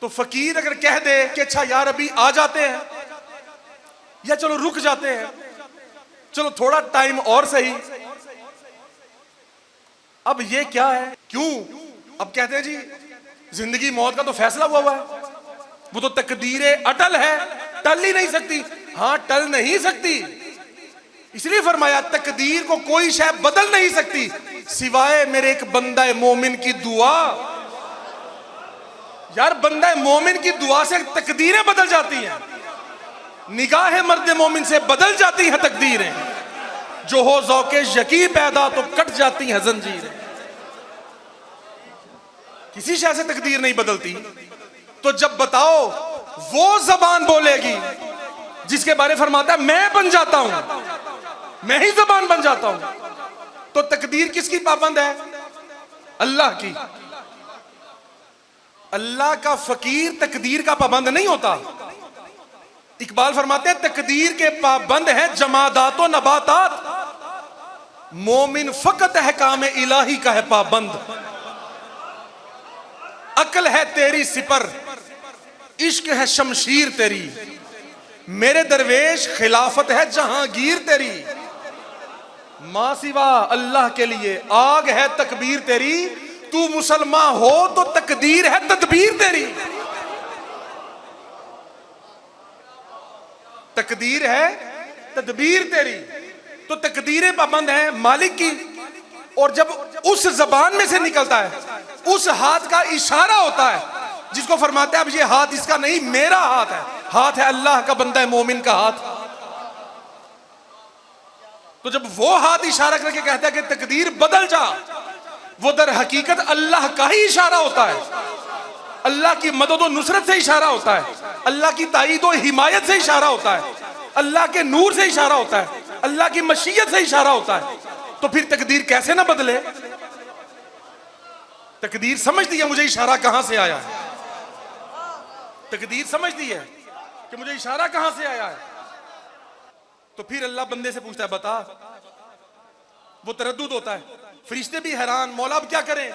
तो फकीर अगर कह दे कि अच्छा यार अभी आ जाते हैं या चलो रुक जाते हैं, चलो थोड़ा टाइम और सही। अब ये क्या है, क्यों? अब कहते हैं जी जिंदगी मौत का तो फैसला हुआ है, वो तो तकदीर अटल है, टल ही नहीं सकती। हाँ, टल नहीं सकती, इसलिए फरमाया तकदीर को कोई शय बदल नहीं सकती सिवाय मेरे एक बंदा मोमिन की दुआ। यार बंदा मोमिन की दुआ से तकदीरें बदल जाती हैं, निगाह मर्द मोमिन से बदल जाती हैं तकदीरें। जो हो ज़ौक़े यकी पैदा तो कट जाती हैं जंजीरें। किसी शय से तकदीर नहीं बदलती। तो जब बताओ वो जबान बोलेगी जिसके बारे फरमाता है मैं बन जाता हूं, मैं ही जबान बन जाता हूं, तो तकदीर किसकी पाबंद है? अल्लाह की। अल्लाह का फकीर तकदीर का पाबंद नहीं होता। इकबाल फरमाते हैं तकदीर के पाबंद हैं जमादात व नबातात, मोमिन फकत अहकाम इलाही का है पाबंद। अक्ल है तेरी सिपर, इश्क है शमशीर तेरी, मेरे दरवेश खिलाफत है जहांगीर तेरी। मां सिवा अल्लाह के लिए आग है तकबीर तेरी, तू मुसलमान हो तो तकदीर है तदबीर तेरी। तकदीर है तदबीर तेरी, तो तकदीरें पाबंद है मालिक की। और जब उस जबान में से निकलता है, उस हाथ का इशारा होता है जिसको फरमाते हैं अब ये हाथ इसका नहीं मेरा हाथ है, हाथ है अल्लाह का, बंदा है मोमिन का हाथ। तो जब वो हाथ इशारा करके कहता है कि तकदीर बदल जा, वो दर हकीकत अल्लाह का ही इशारा होता है। अल्लाह की मदद और नुसरत से इशारा होता है, अल्लाह की ताईद और हिमायत से इशारा होता है, अल्लाह के नूर से इशारा होता है, अल्लाह की मशीयत से इशारा होता है। तो फिर तकदीर कैसे ना बदले? तकदीर समझती है मुझे इशारा कहां से आया है, तकदीर समझती है कि मुझे इशारा कहां से आया है। तो फिर अल्लाह बंदे से पूछता है बता, वो तरद्दुद होता है, फरिश्ते भी हैरान, मौला अब क्या करें?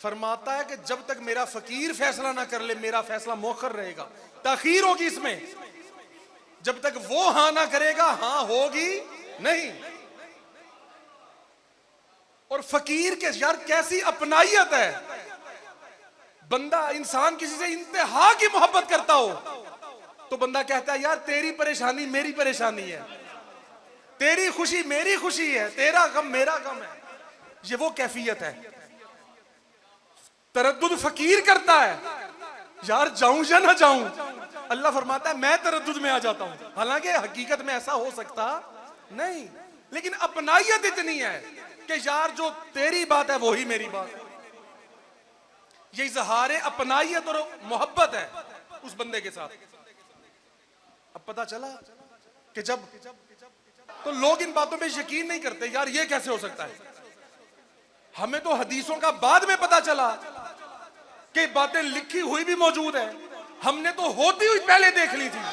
फरमाता है कि जब तक मेरा फकीर फैसला ना कर ले मेरा फैसला मौखर रहेगा, ताखीर होगी इसमें। जब तक वो हां ना करेगा हां होगी नहीं। और फकीर के यार कैसी अपनाइयत है, बंदा इंसान किसी से इंतहा की मोहब्बत करता हो तो बंदा कहता है यार तेरी परेशानी मेरी परेशानी है, तेरी खुशी मेरी खुशी है, तेरा गम मेरा गम है। ये वो कैफियत है। तरद्दुद फकीर करता है यार जाऊं या ना जाऊं, अल्लाह फरमाता है मैं तरद्दुद में आ जाता हूं। हालांकि हकीकत में ऐसा हो सकता नहीं, लेकिन अपनाइयत इतनी है कि यार जो तेरी बात है वही मेरी बात है। ये इजहार अपनाइयत और मोहब्बत है उस बंदे के साथ। अब पता चला कि जब तो लोग इन बातों पे यकीन नहीं करते, यार ये कैसे हो सकता है। हमें तो हदीसों का बाद में पता चला कि बातें लिखी हुई भी मौजूद है, हमने तो होती हुई पहले देख ली थी।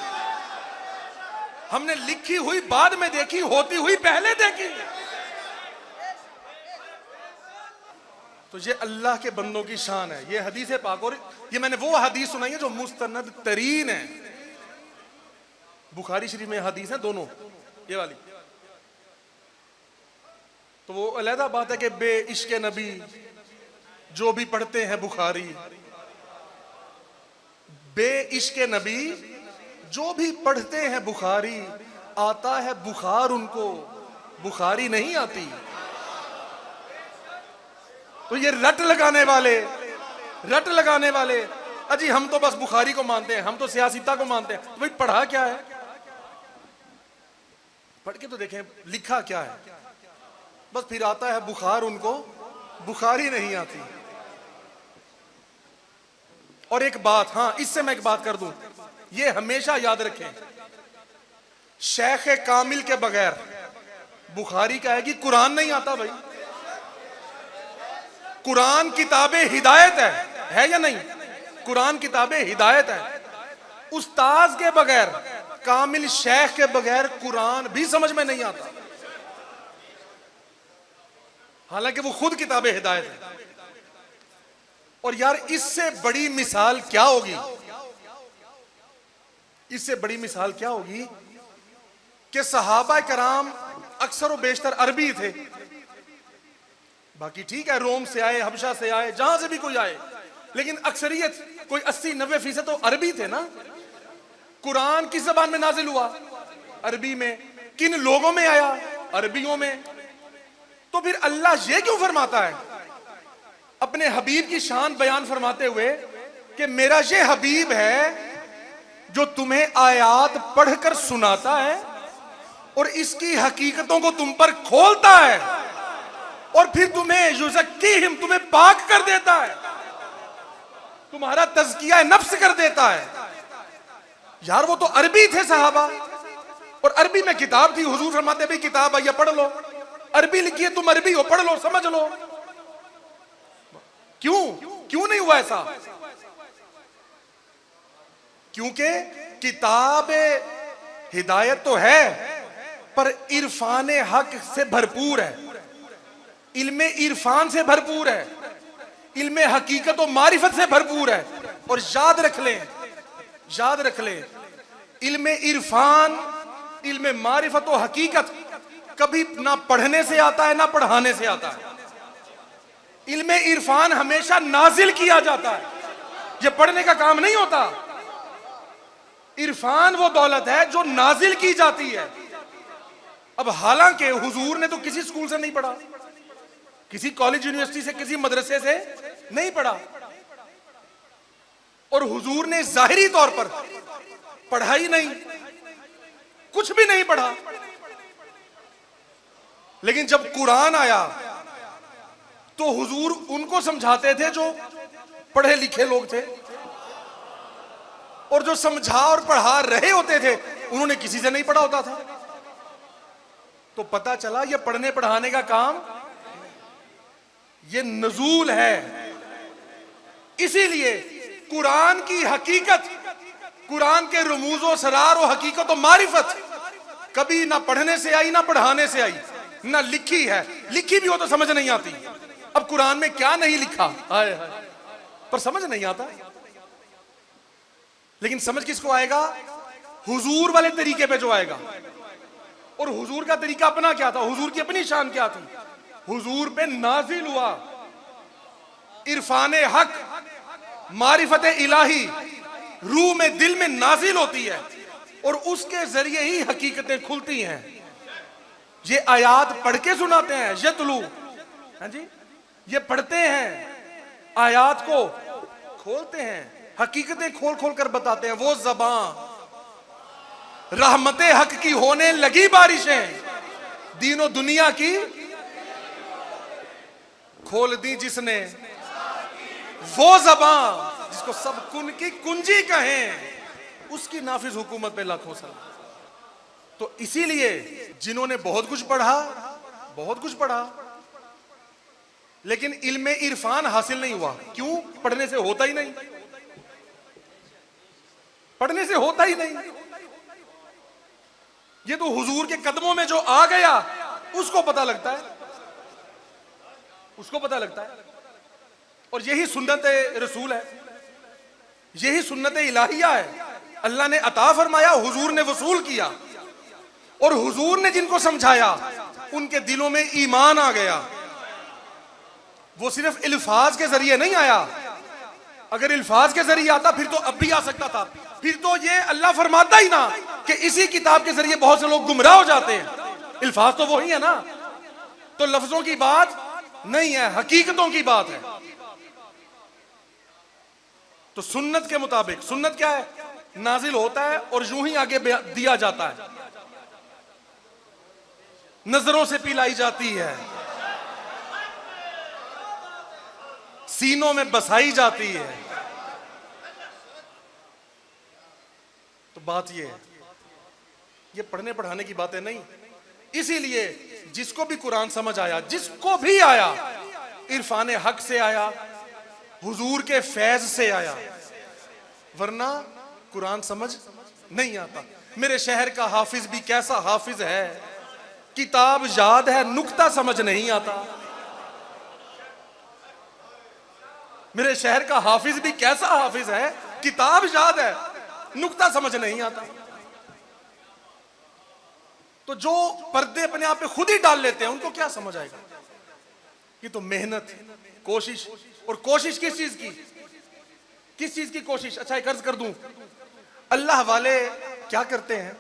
हमने लिखी हुई बाद में देखी, होती हुई पहले देखी। तो ये अल्लाह के बंदों की शान है, ये हदीस पाक। और ये मैंने वो हदीस सुनाई है जो मुस्तनद तरीन है, बुखारी शरीफ में हदीस है दोनों, ये वाली। तो वो अलहदा बात है कि बे इश्क नबी जो भी पढ़ते हैं बुखारी, बे इश्क नबी जो भी पढ़ते हैं बुखारी, आता है बुखार उनको, बुखारी नहीं आती। तो ये रट लगाने वाले अजी हम तो बस बुखारी को मानते हैं, हम तो सियासिता को मानते हैं। तो भाई पढ़ा क्या है, पढ़ के तो देखें लिखा क्या है। बस फिर आता है बुखार उनको, बुखारी नहीं आती। और एक बात, हाँ इससे मैं एक बात कर दूं, ये हमेशा याद रखें, शेख कामिल के बगैर बुखारी कहेगी कुरान नहीं आता। भाई कुरान किताबे हिदायत है या नहीं? कुरान किताबे हिदायत है। उस्ताद के बगैर, कामिल शेख के बगैर कुरान भी समझ में नहीं आता, हालांकि वो खुद किताबे हिदायत है। और यार इससे बड़ी मिसाल क्या होगी, इससे बड़ी मिसाल क्या होगी कि सहाबा कराम अक्सर व बेशतर अरबी थे। बाकी ठीक है, रोम से आए, हबशा से आए, जहां से भी कोई आए, लेकिन अक्सरियत कोई 80-90% तो अरबी थे ना। कुरान किस जबान में नाजिल हुआ? अरबी में। किन लोगों में आया? अरबियों में। तो फिर अल्लाह ये क्यों फरमाता है अपने हबीब की शान बयान फरमाते हुए कि मेरा ये हबीब है जो तुम्हें आयात पढ़कर सुनाता है और इसकी हकीकतों को तुम पर खोलता है और फिर तुम्हें युज़क्कीहिम, तुम्हें पाक कर देता है, तुम्हारा तज़किया नफ्स कर देता है। यार वो तो अरबी थे सहाबा, और अरबी में किताब थी। हुजूर फरमाते भाई किताब आइए पढ़ लो, अरबी लिखी है, तुम अरबी हो, पढ़ लो, समझ लो। क्यों नहीं हुआ ऐसा? क्योंकि किताब हिदायत तो है पर इरफान हक से भरपूर है, इल्मे इरफान से भरपूर है, इल्मे हकीकत और मारिफत से भरपूर है। और याद रख लें, इल्मे इरफान, इल्मे मारिफत और हकीकत कभी ना पढ़ने से आता है ना पढ़ाने से आता है। इल्मे इरफान हमेशा नाजिल किया जाता है, ये पढ़ने का काम नहीं होता। इरफान वो दौलत है जो नाजिल की जाती है। अब हालांकि हुजूर ने तो किसी स्कूल से नहीं पढ़ा, किसी कॉलेज यूनिवर्सिटी से, किसी मदरसे से नहीं पढ़ा, और हुजूर ने जाहिरी तौर पर पढ़ाई नहीं, कुछ भी नहीं पढ़ा। लेकिन जब कुरान आया तो हुजूर उनको समझाते थे जो पढ़े लिखे लोग थे, और जो समझा और पढ़ा रहे होते थे उन्होंने किसी से नहीं पढ़ा होता था। तो पता चला ये पढ़ने पढ़ाने का काम ये नजूल है। इसीलिए कुरान की हकीकत, कुरान के रुमूज़ो सरार और हकीकत और मारिफत कभी ना पढ़ने से आई ना पढ़ाने से आई, ना लिखी है। लिखी भी हो तो समझ नहीं आती। अब कुरान में क्या नहीं लिखा, हाय हाय, पर समझ नहीं आता। लेकिन समझ किसको आएगा? हुजूर वाले तरीके पे जो आएगा। और हुजूर का तरीका अपना क्या था? हुजूर की अपनी शान क्या थी? हुजूर पे नाजिल हुआ इरफान हक, मारिफत इलाही रूह में, दिल में नाजिल होती है और उसके जरिए ही हकीकतें खुलती हैं। ये आयात पढ़ के सुनाते हैं, यतलू, हाँ जी, ये पढ़ते हैं, आयात को खोलते हैं, हकीकतें खोल खोल कर बताते हैं। वो ज़बान रहमते हक की होने लगी बारिशें, दीनो दुनिया की खोल दी जिसने, वो ज़बान जिसको सब कुन की कुंजी कहें, उसकी नाफिज हुकूमत पे लाखों सलाम। तो इसीलिए जिन्होंने बहुत कुछ पढ़ा लेकिन इल्मे इरफान हासिल नहीं हुआ। क्यों? पढ़ने से होता ही नहीं, पढ़ने से होता ही नहीं। ये तो हुजूर के कदमों में जो आ गया उसको पता लगता है, उसको पता लगता है। और यही सुन्नत रसूल है, यही सुन्नत इलाहिया है। अल्लाह ने अता फरमाया, हुजूर ने वसूल किया, और हुजूर ने जिनको समझाया उनके दिलों में ईमान आ गया। वो सिर्फ इल्फाज के जरिए नहीं आया। अगर इल्फाज के जरिए आता फिर तो अब भी आ सकता था। फिर तो ये अल्लाह फरमाता ही ना कि इसी किताब के जरिए बहुत से लोग गुमराह हो जाते हैं। इल्फाज तो वही है ना। तो लफ्जों की बात नहीं है, हकीकतों की बात है। तो सुन्नत के मुताबिक, सुन्नत क्या है? नाजिल होता है और यूं ही आगे दिया जाता है, नजरों से पिलाई जाती है, सीनों में बसाई जाती है। तो बात ये है, ये पढ़ने पढ़ाने की बातें नहीं। इसीलिए जिसको भी कुरान समझ आया, जिसको भी आया, इरफान हक से आया, हुजूर के फैज से आया, वरना कुरान समझ नहीं आता। मेरे शहर का हाफिज भी कैसा हाफिज है, किताब याद है, नुक्ता समझ नहीं आता। मेरे शहर का हाफिज भी कैसा हाफिज है, किताब याद है, नुक्ता समझ नहीं आता। तो जो पर्दे अपने आप पे खुद ही डाल लेते हैं उनको क्या समझ आएगा? कि तो मेहनत, कोशिश, और कोशिश किस चीज की? किस चीज की कोशिश? अच्छा एक अर्ज कर दूं, अल्लाह वाले क्या करते हैं?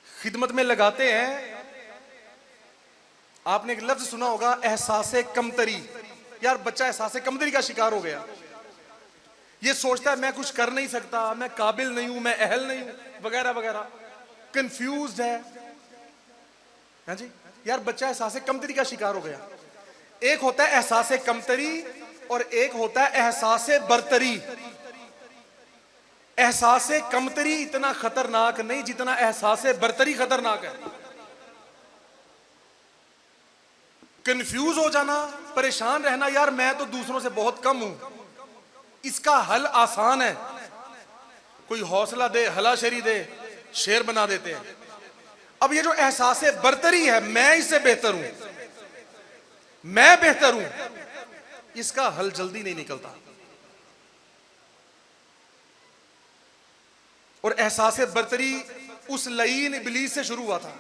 खिदमत में लगाते हैं। आपने एक लफ्ज सुना होगा, एहसासे कमतरी। यार बच्चा एहसासे कमतरी का शिकार हो गया, ये सोचता है मैं कुछ कर नहीं सकता, मैं काबिल नहीं हूं, मैं अहल नहीं हूं, वगैरह वगैरह, कंफ्यूज्ड है। हाँ जी, यार बच्चा एहसासे कमतरी का शिकार हो गया। एक होता है एहसासे कमतरी और एक होता है एहसासे बरतरी। एहसासे कमतरी इतना खतरनाक नहीं जितना एहसासे बरतरी खतरनाक है। कंफ्यूज हो जाना, परेशान रहना, यार मैं तो दूसरों से बहुत कम हूं, इसका हल आसान है, कोई हौसला दे, हलाशरी दे, शेर बना देते हैं। अब ये जो एहसासे बरतरी है, मैं इससे बेहतर हूं, मैं बेहतर हूं, इसका हल जल्दी नहीं निकलता। और एहसासे बरतरी उस लईन इब्लीस से शुरू हुआ था।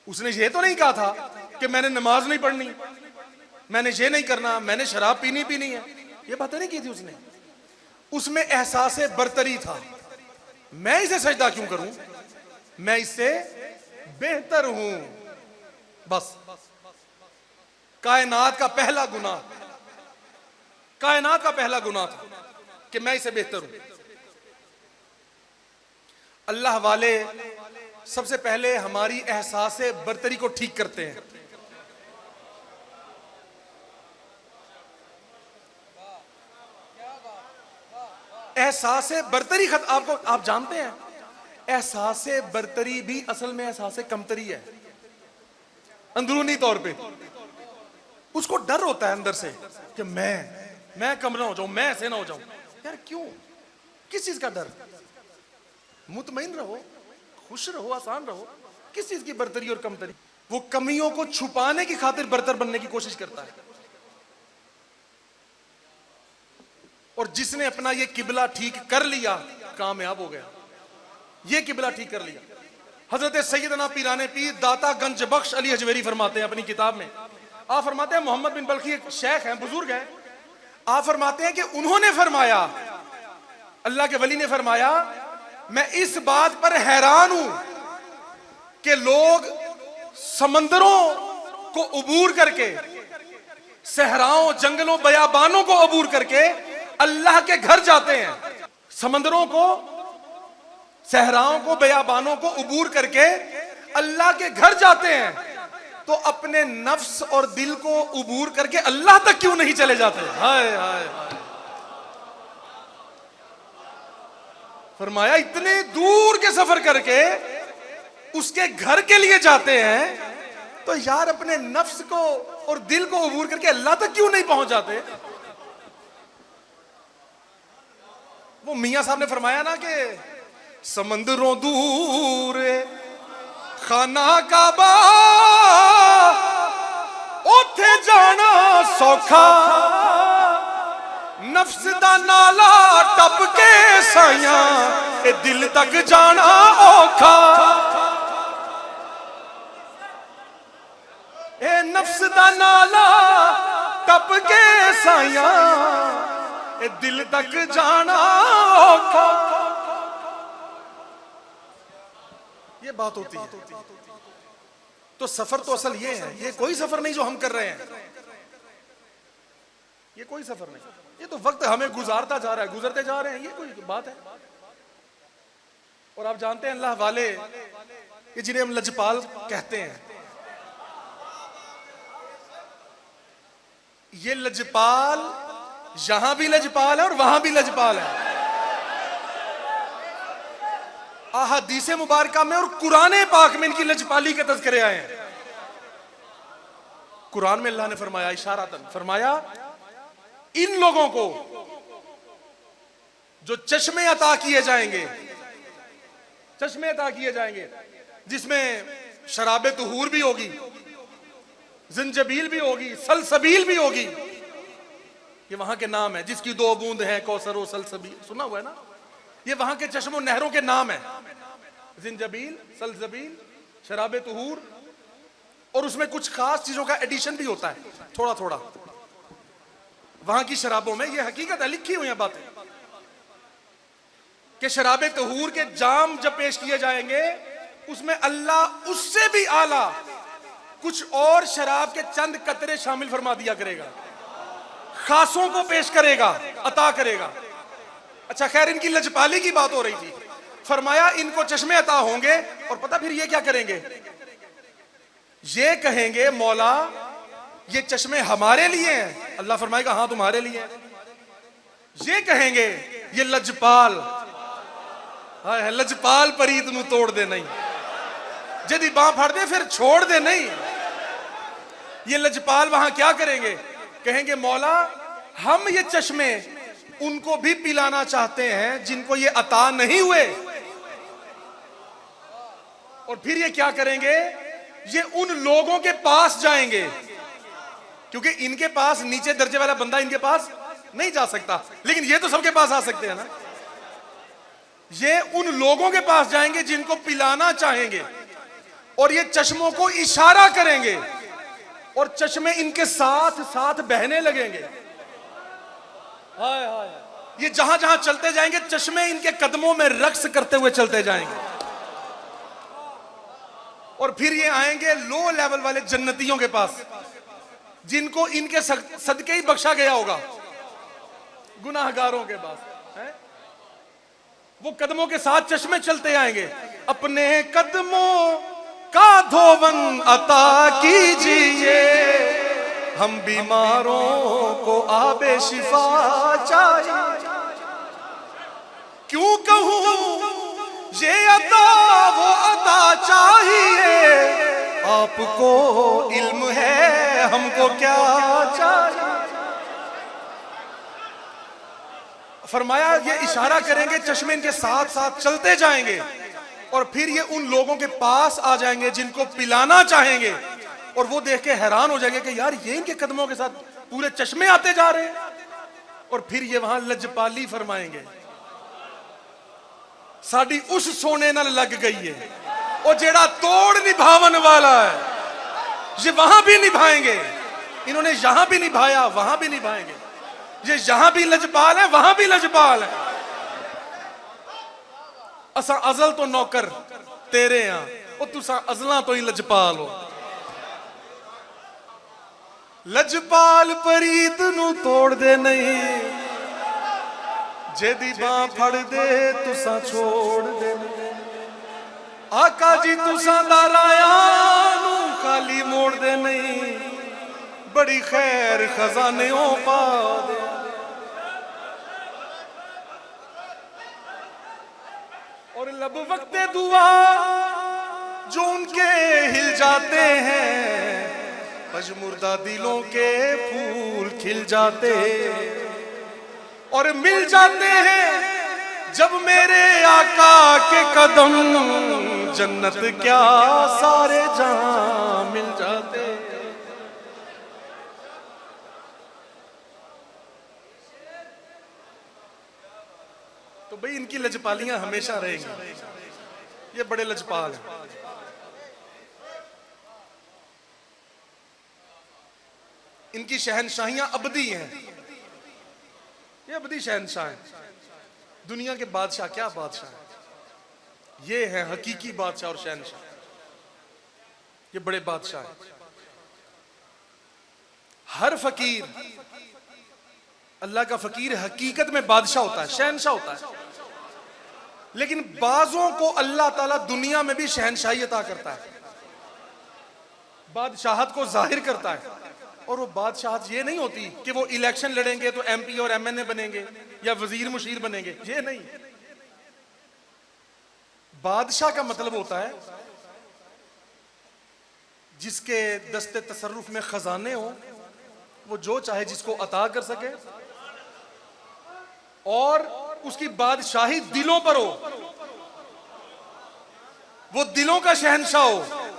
उसने ये तो नहीं कहा था कि मैंने नमाज नहीं पढ़नी, मैंने ये नहीं करना, मैंने शराब पीनी है, ये बातें नहीं की थी उसने। उसमें एहसासे बरतरी था, मैं इसे सजदा क्यों करूं, मैं इससे बेहतर हूं। बस कायनात का पहला गुनाह, कायनात का पहला गुनाह था कि मैं इसे बेहतर हूं। अल्लाह वाले सबसे पहले हमारी एहसासे बरतरी को ठीक करते हैं। एहसासे बरतरी आपको, आप जानते हैं एहसासे बरतरी भी असल में एहसासे कमतरी है। अंदरूनी तौर पे उसको डर होता है अंदर से कि मैं कम ना हो जाऊं, मैं ऐसे ना हो जाऊं। यार क्यों, किस चीज का डर? मुतमईन रहो, खुश रहो, आसान रहो। किस चीज की बरतरी और कमतरी? वो कमियों को छुपाने की खातिर बरतर बनने की कोशिश करता है। और जिसने अपना ये किबला ठीक कर लिया कामयाब हो गया। ये किबला ठीक कर लिया। हजरत सैयदना पीराने पीर दाता गंज बख्श अली हजवेरी फरमाते हैं अपनी किताब में, आप फरमाते हैं, मोहम्मद बिन बल्खी एक शेख हैं, बुजुर्ग हैं, आप फरमाते हैं कि उन्होंने फरमाया, अल्लाह के वली ने फरमाया, मैं इस बात पर हैरान हूं कि लोग समंदरों को अबूर करके, सहराओं, जंगलों, बयाबानों को अबूर करके अल्लाह के घर जाते हैं। समंदरों को, सहराओं को, बयाबानों को अबूर करके अल्लाह के घर जाते हैं, तो अपने नफ्स और दिल को अबूर करके अल्लाह तक क्यों नहीं चले जाते? हाय हाय हाय। फरमाया इतने दूर के सफर करके उसके घर के लिए जाते हैं, तो यार अपने नफ्स को और दिल को अबूर करके अल्लाह तक क्यों नहीं पहुंच जाते? वो मियां साहब ने फरमाया ना कि समंदरों दूर खाना काबा उथे जाना सौखा, नफ्स दा नाला टप के साइया ए दिल तक जाना औखा। ए नफ्स दा नाला टप के साइया ए दिल तक जाना औखा। ये बात होती है। तो सफर तो असल ये है, ये कोई सफर नहीं जो हम कर रहे हैं, ये कोई सफर नहीं, ये तो वक्त हमें गुजारता जा रहा है, गुजरते जा रहे हैं, ये कोई बात है। और आप जानते हैं अल्लाह वाले, ये जिन्हें हम लजपाल कहते हैं, ये लजपाल यहां भी लजपाल है और वहां भी लजपाल है। अहादीसे मुबारका में और कुरान पाक में इनकी लजपाली के तज़किरे आए हैं। कुरान में अल्लाह ने फरमाया, इशारातन फरमाया, इन लोगों को जो चश्मे अता किए जाएंगे, चश्मे अता किए जाएंगे जिसमें शराबे तुहूर भी होगी, जिंजबील भी होगी, सलसबील भी होगी। ये वहां के नाम है, जिसकी 2 बूंद है, कौसर और सलसबील, सुना हुआ है ना? ये वहां के चश्मों नहरों के नाम है। जिंजबील, सलजबील, शराब तुहूर, और उसमें कुछ खास चीजों का एडिशन भी होता है थोड़ा थोड़ा। वहां की शराबों में, ये हकीकत है, लिखी हुई है बातें, कि शराब तुहूर के जाम जब पेश किए जाएंगे उसमें अल्लाह उससे भी आला कुछ और शराब के चंद कतरे शामिल फरमा दिया करेगा, खासों को पेश करेगा, अता करेगा। अच्छा खैर, इनकी लजपाली की बात हो रही थी। फरमाया इनको चश्मे अता होंगे, और पता फिर ये क्या करेंगे, ये कहेंगे मौला ये चश्मे हमारे लिए हैं। अल्लाह फरमाएगा हाँ तुम्हारे लिए हैं। ये कहेंगे ये लजपाल, हाय लजपाल परीत नू तोड़ दे नहीं, यदि बां फड़ दे फिर छोड़ दे नहीं। ये लजपाल वहां क्या करेंगे, कहेंगे मौला हम ये चश्मे उनको भी पिलाना चाहते हैं जिनको ये अता नहीं हुए। और फिर ये क्या करेंगे, ये उन लोगों के पास जाएंगे, क्योंकि इनके पास नीचे दर्जे वाला बंदा इनके पास नहीं जा सकता, लेकिन ये तो सबके पास आ सकते हैं ना। ये उन लोगों के पास जाएंगे जिनको पिलाना चाहेंगे, और ये चश्मों को इशारा करेंगे, और चश्मे इनके साथ साथ बहने लगेंगे। हाय हाय, ये जहां जहां चलते जाएंगे चश्मे इनके कदमों में रक्स करते हुए चलते जाएंगे। और फिर ये आएंगे लो लेवल वाले जन्नतियों के पास, जिनको इनके सदके ही बख्शा गया होगा, गुनाहगारों के पास है? वो कदमों के साथ चश्मे चलते आएंगे। अपने कदमों का धोवन अता कीजिए, हम बीमारों को आबे शिफा चाहिए। क्यों कहूं ये अता वो अता चाहिए, आपको इल्म है हमको क्या चाहिए। फरमाया ये इशारा करेंगे, चश्मे इनके साथ साथ चलते जाएंगे, और फिर ये उन लोगों के पास आ जाएंगे जिनको पिलाना चाहेंगे, और वो देख के हैरान हो जाएंगे कि यार ये इनके कदमों के साथ पूरे चश्मे आते जा रहे हैं। और फिर ये वहां लजपाली फरमाएंगे, साड़ी उस सोने नाल लग गई है, और जेड़ा तोड़ निभावन वाला है, ये वहां भी निभाएंगे। इन्होंने यहां भी निभाया, वहां भी निभाएंगे। ये यहां भी लजपाल है, वहां भी लजपाल है। असा अजल तो नौकर तेरे हां, और तुसा अजला तो ही लजपाल हो। लजपाल परीत नू तोड़ दे नहीं, जेदी बां फड़ दे तुसा छोड़ दे नहीं। आका जी तुसा दाराया नू खाली मोड़ दे नहीं, बड़ी खैर खजाने पा दे। और लब वक्ते दुआ जो उनके हिल जाते हैं, पजमुर्दा दिलों के फूल खिल जाते, और मिल जाते हैं जब मेरे आका के कदम, जन्नत क्या सारे जहां मिल जाते। तो भाई इनकी लजपालियां हमेशा रहेंगी, ये बड़े लजपाल हैं। इनकी शहनशाहियां अबदी हैं, ये अबदी शहनशाह हैं। दुनिया के बादशाह क्या बादशाह हैं, ये हैं हकीकी बादशाह और शहनशाह, ये बड़े बादशाह हैं। हर फकीर, अल्लाह का फकीर हकीकत में बादशाह होता है, शहनशाह होता है, लेकिन बाजों को अल्लाह ताला दुनिया में भी शहनशाही अता करता है, बादशाहत को जाहिर करता है। और वो बादशाहत ये नहीं होती कि वो इलेक्शन लड़ेंगे तो एमपी और एमएनए बनेंगे या वजीर मुशीर बनेंगे, ये नहीं। बादशाह का मतलब होता है जिसके दस्ते तसर्रुफ में खजाने हो, वो जो चाहे जिसको अता कर सके, और उसकी बादशाही दिलों पर हो, वो दिलों का शहनशाह हो।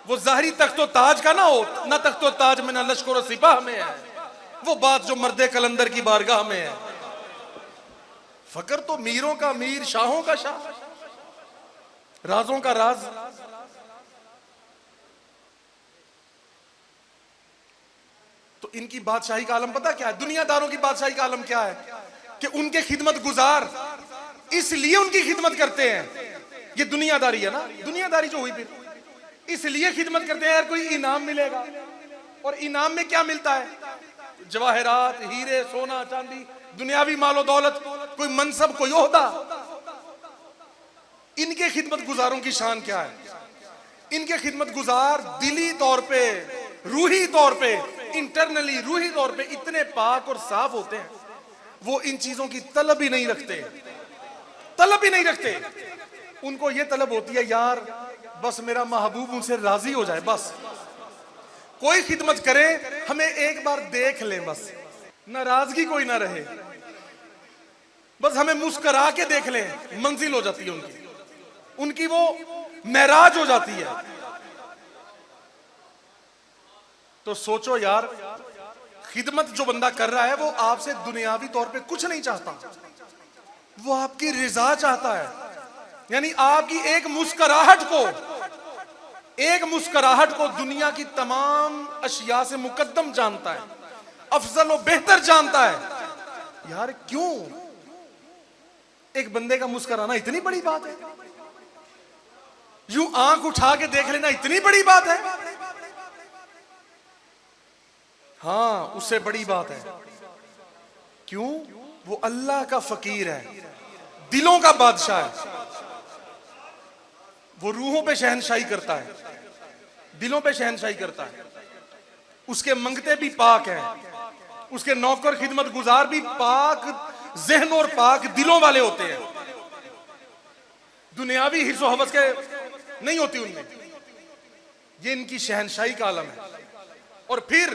वो जाहिरी तख्तो ताज का ना हो, ना तख्तो ताज में ना लश्कर और सिपाह में है, वो बात जो मर्दे कलंदर की बारगाह में है। फकर तो मीरों का मीर, शाहों का शाह। राजों का राज। तो इनकी बादशाही का आलम पता क्या है? दुनियादारों की बादशाही का आलम क्या है? कि उनके खिदमत गुजार इसलिए उनकी खिदमत करते हैं। ये दुनियादारी है ना, दुनियादारी जो हुई, फिर इसलिए खिदमत करते हैं यार कोई इनाम मिलेगा। और इनाम में क्या मिलता है? जवाहरात, हीरे, सोना, चांदी, दुनियावी मालो दौलत, कोई मनसब, कोई ओहदा। इनके खिदमत गुजारों की शान क्या है? इनके खिदमत गुजार दिली तौर पे, रूही तौर पे, इंटरनली रूही तौर पे इतने पाक और साफ होते हैं, वो इन चीजों की तलब ही नहीं रखते, तलब ही नहीं रखते। उनको ये तलब होती है यार बस मेरा महबूब उनसे राजी हो जाए, बस कोई खिदमत करे हमें एक बार देख ले, बस नाराजगी कोई ना रहे, बस हमें मुस्कुरा के देख ले, मंजिल हो जाती है उनकी वो महराज हो जाती है। तो सोचो यार, खिदमत जो बंदा कर रहा है वो आपसे दुनियावी तौर पे कुछ नहीं चाहता, वो आपकी रिजा चाहता है। यानी आपकी एक मुस्कुराहट को दुनिया की तमाम अशिया से मुकद्दम जानता है, अफजल और बेहतर जानता है। यार क्यों? एक बंदे का मुस्कुराना इतनी बड़ी बात है? यूं आंख उठा के देख लेना इतनी बड़ी बात है? हाँ, उससे बड़ी बात है। क्यों? वो अल्लाह का फकीर है, दिलों का बादशाह है, वो रूहों पे शहनशाही करता है, दिलों पे शहनशाही करता है। उसके मंगते भी पाक हैं, उसके नौकर खिदमत गुजार भी पाक जहन और पाक दिलों वाले होते हैं, दुनियावी हिर्सो हवस के नहीं होती उनमें। ये इनकी शहनशाही का आलम है। और फिर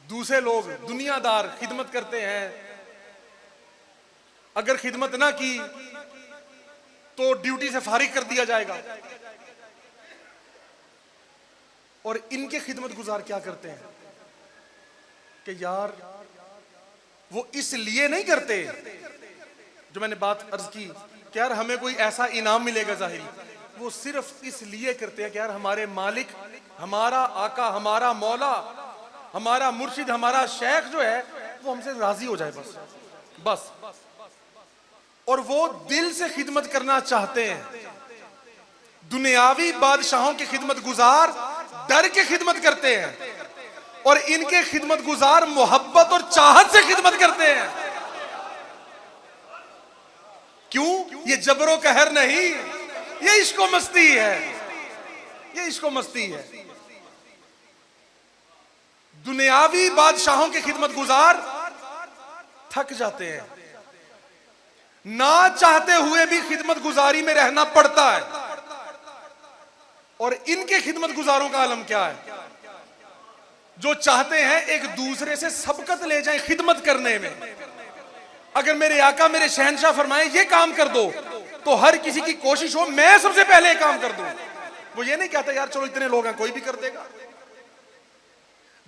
दूसरे लोग दुनियादार खिदमत करते हैं, अगर खिदमत ना की तो ड्यूटी से फारिग कर दिया जाएगा। और इनके खिदमत गुजार क्या करते हैं कि यार वो इसलिए नहीं करते, जो मैंने बात अर्ज की कि यार हमें कोई ऐसा इनाम मिलेगा जाहिरी, वो सिर्फ इसलिए करते हैं कि यार हमारे मालिक, हमारा आका, हमारा मौला, हमारा मुर्शिद, हमारा शेख जो है वो हमसे राजी हो जाए, बस। और वो दिल से खिदमत करना चाहते हैं। दुनियावी बादशाहों की खिदमत गुजार डर के खिदमत करते हैं, और इनके खिदमत गुजार मोहब्बत और चाहत से खिदमत करते हैं। क्यों? ये जबरो कहर नहीं, ये इश्को मस्ती है, ये इश्को मस्ती है। दुनियावी बादशाहों के खिदमत गुजार थक जाते हैं, ना चाहते हुए भी खिदमत गुजारी में रहना पड़ता है। और इनके खिदमत गुजारों का आलम क्या है? जो चाहते हैं एक दूसरे से सबकत ले जाएं खिदमत करने में। अगर मेरे आका, मेरे शहनशाह फरमाए ये काम कर दो, तो हर किसी की कोशिश हो मैं सबसे पहले ये काम कर दूं। वो ये नहीं कहता यार चलो इतने लोग हैं कोई भी कर देगा।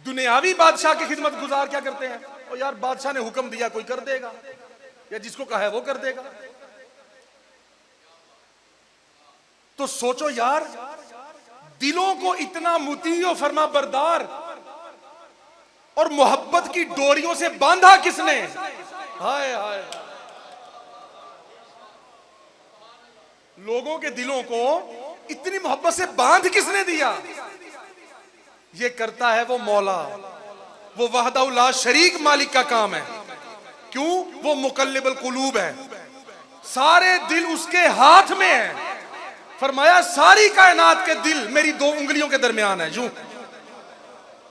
दुनियावी बादशाह की खिदमत गुजार क्या करते हैं? और यार बादशाह ने हुक्म दिया कोई कर देगा, या जिसको कहा है वो कर देगा। तो सोचो यार, दिलों को इतना मुती और फरमा बरदार और मोहब्बत की डोरियों से बांधा किसने? हाय हाय, लोगों के दिलों को इतनी मोहब्बत से बांध किसने दिया? ये करता है वो मौला, वो वहदहु ला शरीक मालिक का काम है। क्यों? वो मुकल्लिबुल कुलूब है, सारे दिल उसके हाथ में है। फरमाया सारी कायनात के दिल मेरी दो उंगलियों के दरमियान है। यूं,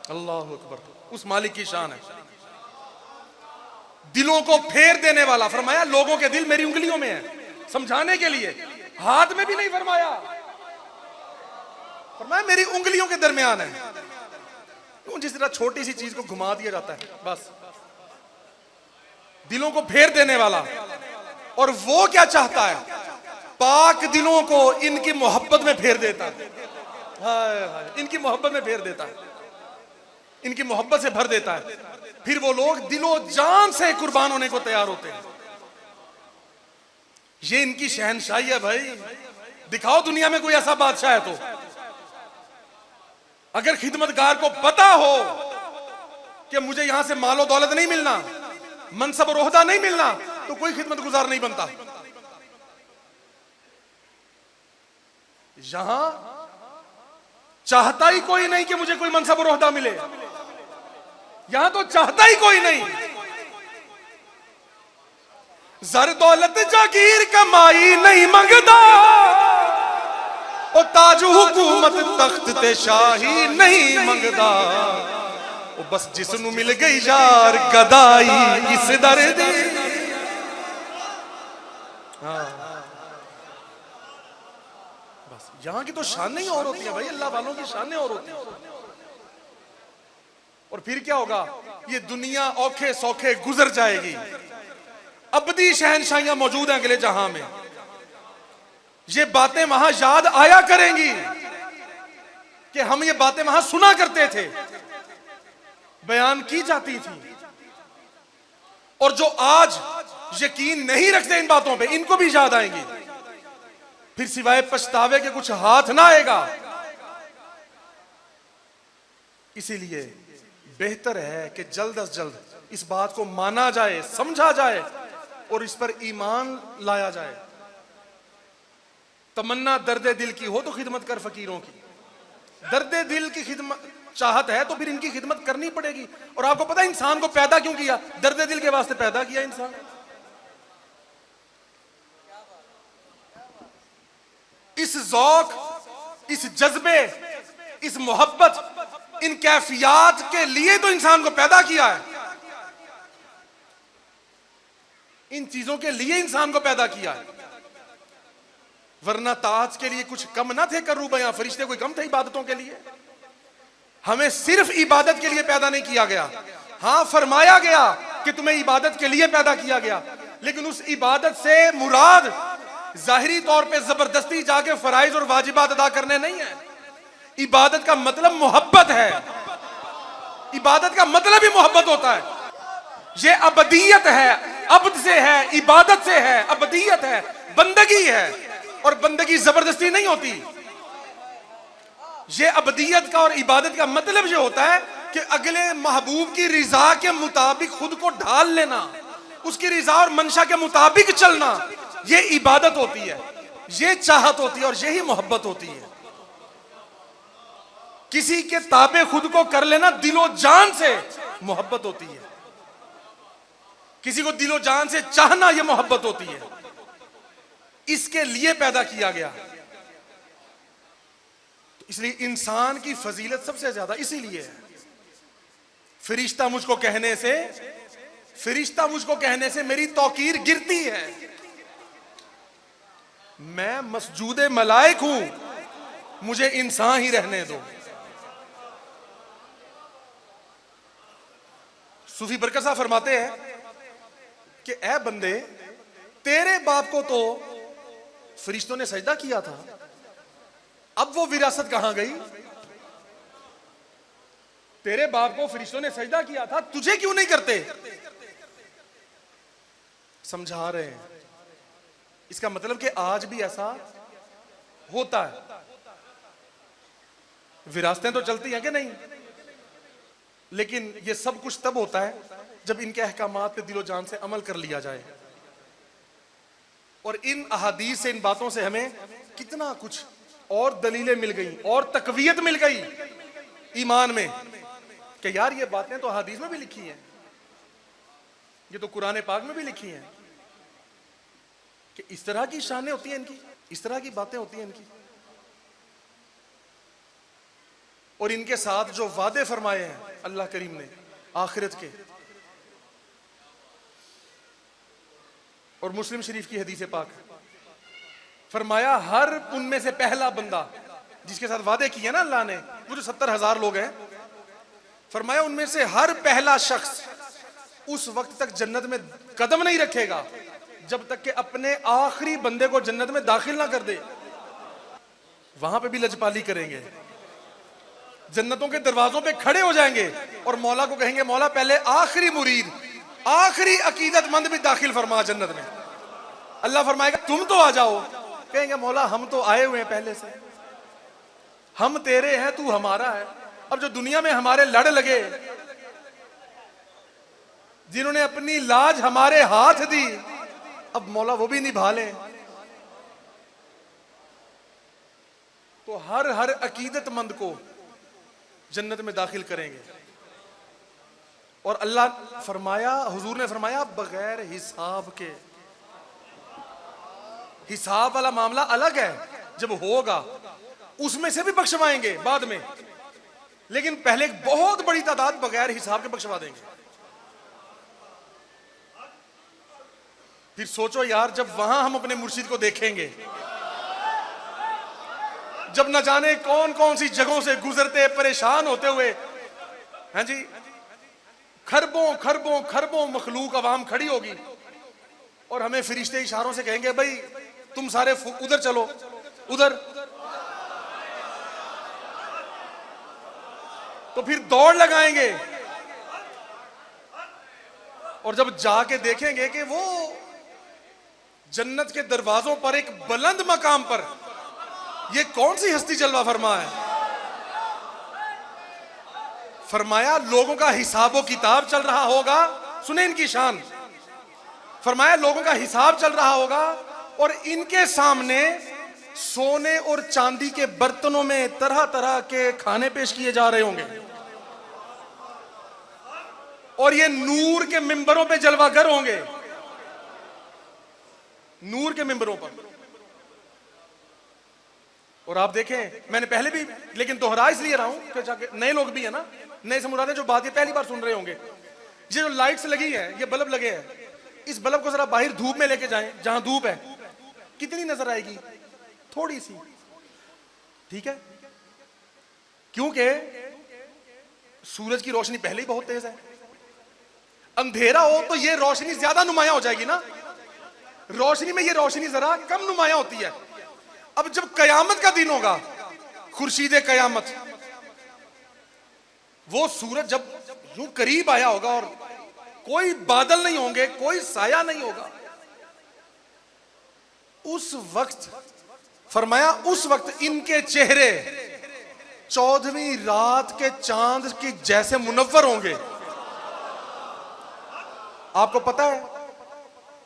अल्लाह अकबर, उस मालिक की शान है। दिलों को फेर देने वाला। फरमाया लोगों के दिल मेरी उंगलियों में है, समझाने के लिए हाथ में भी नहीं फरमाया, फरमाया मेरी उंगलियों के दरमियान है। जिस तरह छोटी सी चीज को घुमा दिया जाता है, बस दिलों को फेर देने वाला। और वो क्या चाहता है? पाक दिलों को इनकी मोहब्बत में फेर देता है। हाय हाय, इनकी मोहब्बत में फेर देता है, इनकी मोहब्बत से भर देता है। फिर वो लोग दिलो जान से कुर्बान होने को तैयार होते हैं। ये इनकी शहनशाही है भाई। दिखाओ दुनिया में कोई ऐसा बादशाह है तो। अगर खिदमतगार को पता हो कि मुझे यहां से मालो दौलत नहीं मिलना, मनसब और ओहदा नहीं मिलना, तो कोई खिदमत गुजार नहीं बनता। यहां चाहता ही कोई नहीं कि मुझे कोई मनसब और ओहदा मिले। यहां तो चाहता ही कोई नहीं। जर दौलत जागीर कमाई नहीं मंगदा, ओ ताज हुकूमत तख्त ते शाही नहीं मंगदा। ओ बस जिसनू मिल गई यार गदाई इस दर दी। हाँ, बस यहां की तो शानें ही और होती है भाई, अल्लाह वालों की शानें और होती है। और फिर क्या होगा, ये दुनिया औखे सौखे गुजर जाएगी। अबदी शहनशाहियां मौजूद हैं अगले जहां में। ये बातें वहां याद आया करेंगी कि हम ये बातें वहां सुना करते थे, बयान की जाती थी। और जो आज यकीन नहीं रखते इन बातों पे, इनको भी याद आएंगी। फिर सिवाय पछतावे के कुछ हाथ ना आएगा। इसीलिए बेहतर है कि जल्द अज जल्द इस बात को माना जाए, समझा जाए और इस पर ईमान लाया जाए। तमन्ना दर्दे दिल की हो तो खिदमत कर फकीरों की। दर्दे दिल की खिदमत चाहत है तो फिर इनकी खिदमत करनी पड़ेगी। और आपको पता है इंसान को पैदा क्यों किया? दर्दे दिल के वास्ते पैदा किया इंसान। इस ज़ौक, इस जज्बे, इस मोहब्बत, इन कैफियत के लिए तो इंसान को पैदा किया है। इन चीजों के लिए इंसान को पैदा किया है। वरना ताज के लिए कुछ कम ना थे करूब, या फरिश्ते कोई कम थे इबादतों के लिए? हमें सिर्फ इबादत के लिए पैदा नहीं किया गया। हां, फरमाया गया कि तुम्हें इबादत के लिए पैदा किया गया, लेकिन उस इबादत से मुराद जाहिरी तौर पे जबरदस्ती जाके फराइज और वाजिबात अदा करने नहीं है। इबादत का मतलब मोहब्बत है। इबादत का मतलब ही मोहब्बत होता है। ये अबदियत है, अब्द से है, इबादत से है, अबदियत है, बंदगी है। और बंदगी जबरदस्ती नहीं होती। ये अबदियत का और इबादत का मतलब ये होता है कि अगले महबूब की रिजा के मुताबिक खुद को ढाल लेना, उसकी रिजा और मंशा के मुताबिक चलना, ये इबादत होती है, ये चाहत होती है और यही मोहब्बत होती है। किसी के ताबे खुद को कर लेना दिलो जान से मोहब्बत होती है। किसी को दिलो जान से चाहना यह मोहब्बत होती है। इसके लिए पैदा किया गया। तो इसलिए इंसान की फजीलत सबसे ज्यादा इसीलिए है। फरिश्ता मुझको कहने से मेरी तौकीर गिरती है। मैं मसजूदे मलाइक हूं, मुझे इंसान ही रहने दो। सूफी बरकत साहब फरमाते हैं कि ऐ बंदे, तेरे बाप को तो फरिश्तों ने सजदा किया था, अब वो विरासत कहां गई? तेरे बाप को फरिश्तों ने सजदा किया था, तुझे क्यों नहीं करते? समझा रहे हैं। इसका मतलब कि आज भी ऐसा होता है। विरासतें तो चलती हैं कि नहीं, लेकिन ये सब कुछ तब होता है जब इनके अहकामात पे दिलो जान से अमल कर लिया जाए। और इन अहादीस से, इन बातों से हमें कितना कुछ और दलीलें मिल गई और तकवीयत मिल गई ईमान में कि यार ये बातें तो अहादीस में भी लिखी हैं, ये तो कुरान पाक में भी लिखी हैं कि इस तरह की शानें होती हैं इनकी, इस तरह की बातें होती हैं इनकी। और इनके साथ जो वादे फरमाए हैं अल्लाह करीम ने आखिरत के, और मुस्लिम शरीफ की हदीस पाक फरमाया हर उनमें से पहला बंदा जिसके साथ वादे किए ना अल्लाह ने, वो जो 70,000 लोग हैं, फरमाया उनमें से हर पहला शख्स उस वक्त तक जन्नत में कदम नहीं रखेगा जब तक कि अपने आखिरी बंदे को जन्नत में दाखिल ना कर दे। वहां पे भी लजपाली करेंगे, जन्नतों के दरवाजों पे खड़े हो जाएंगे और मौला को कहेंगे, मौला पहले आखिरी मुरीद, आखिरी अकीदतमंद भी दाखिल फरमा जन्नत में। अल्लाह फरमाएगा तुम तो आ जाओ, कहेंगे मौला हम तो आए हुए हैं पहले से, हम तेरे हैं तू हमारा है। अब जो दुनिया में हमारे लड़ लगे, जिन्होंने अपनी लाज हमारे हाथ दी, अब मौला वो भी निभा ले। तो हर हर अकीदतमंद को जन्नत में दाखिल करेंगे। और अल्लाह फरमाया, हुजूर ने फरमाया बगैर हिसाब के। हिसाब वाला मामला अलग है, जब होगा उसमें से भी बख्शवाएंगे बाद में, लेकिन पहले एक बहुत बड़ी तादाद बगैर हिसाब के बख्शवा देंगे। फिर सोचो यार, जब वहां हम अपने मुर्शिद को देखेंगे, जब न जाने कौन कौन सी जगहों से गुजरते परेशान होते हुए, हैं जी, खरबों खरबों खरबों मखलूक अवाम खड़ी होगी और हमें फरिश्ते इशारों से कहेंगे भाई तुम सारे उधर चलो, उधर। तो फिर दौड़ लगाएंगे और जब जाके देखेंगे कि वो जन्नत के दरवाजों पर एक बुलंद मकाम पर ये कौन सी हस्ती जलवा फरमा है। फरमाया लोगों का हिसाबो किताब चल रहा होगा, सुने इनकी शान। फरमाया लोगों का हिसाब चल रहा होगा और इनके सामने सोने और चांदी के बर्तनों में तरह तरह के खाने पेश किए जा रहे होंगे और ये नूर के मिंबरों पे जलवागर होंगे, नूर के मिंबरों पर। और आप देखें, मैंने पहले भी लेकिन दोहरा इसलिए रहा हूं कि नए लोग भी है ना, नए से मुराद है जो बात ये पहली बार सुन रहे होंगे। ये जो लाइट्स लगी है, ये बल्ब लगे हैं, इस बल्ब को जरा बाहर धूप में लेके जाएं, जहां धूप है, कितनी नजर आएगी? थोड़ी सी, ठीक है, क्योंकि सूरज की रोशनी पहले ही बहुत तेज है। अंधेरा हो तो ये रोशनी ज्यादा नुमाया हो जाएगी ना, रोशनी में ये रोशनी जरा कम नुमाया होती है। अब जब कयामत का दिन होगा, खुर्शीद कयामत, वो सूरज जब यूं करीब आया होगा और कोई बादल नहीं होंगे, कोई साया नहीं होगा, उस वक्त फरमाया उस वक्त इनके चेहरे 14वीं रात के चांद की जैसे मुनव्वर होंगे। आपको पता है,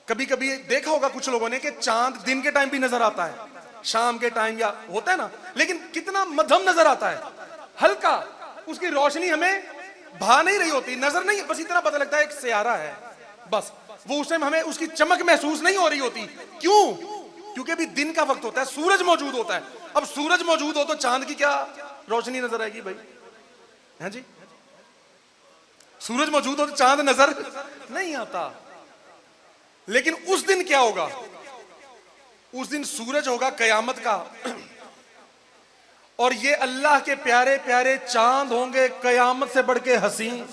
कभी कभी देखा होगा कुछ लोगों ने कि चांद दिन के टाइम भी नजर आता है, शाम के टाइम या होता है ना, लेकिन कितना मध्यम नजर आता है, हल्का, उसकी रोशनी हमें भा नहीं रही होती, नजर नहीं, बस इतना पता लगता है एक सियारा है, बस। वो उस टाइम हमें उसकी चमक महसूस नहीं हो रही होती। क्यों? क्योंकि अभी दिन का वक्त होता है, सूरज मौजूद होता है। अब सूरज मौजूद हो तो चांद की क्या रोशनी नजर आएगी भाई, है जी? सूरज मौजूद हो तो चांद नजर नहीं आता। लेकिन उस दिन क्या होगा? उस दिन सूरज होगा कयामत का और ये अल्लाह के प्यारे प्यारे चांद होंगे कयामत से बढ़ के हसीन।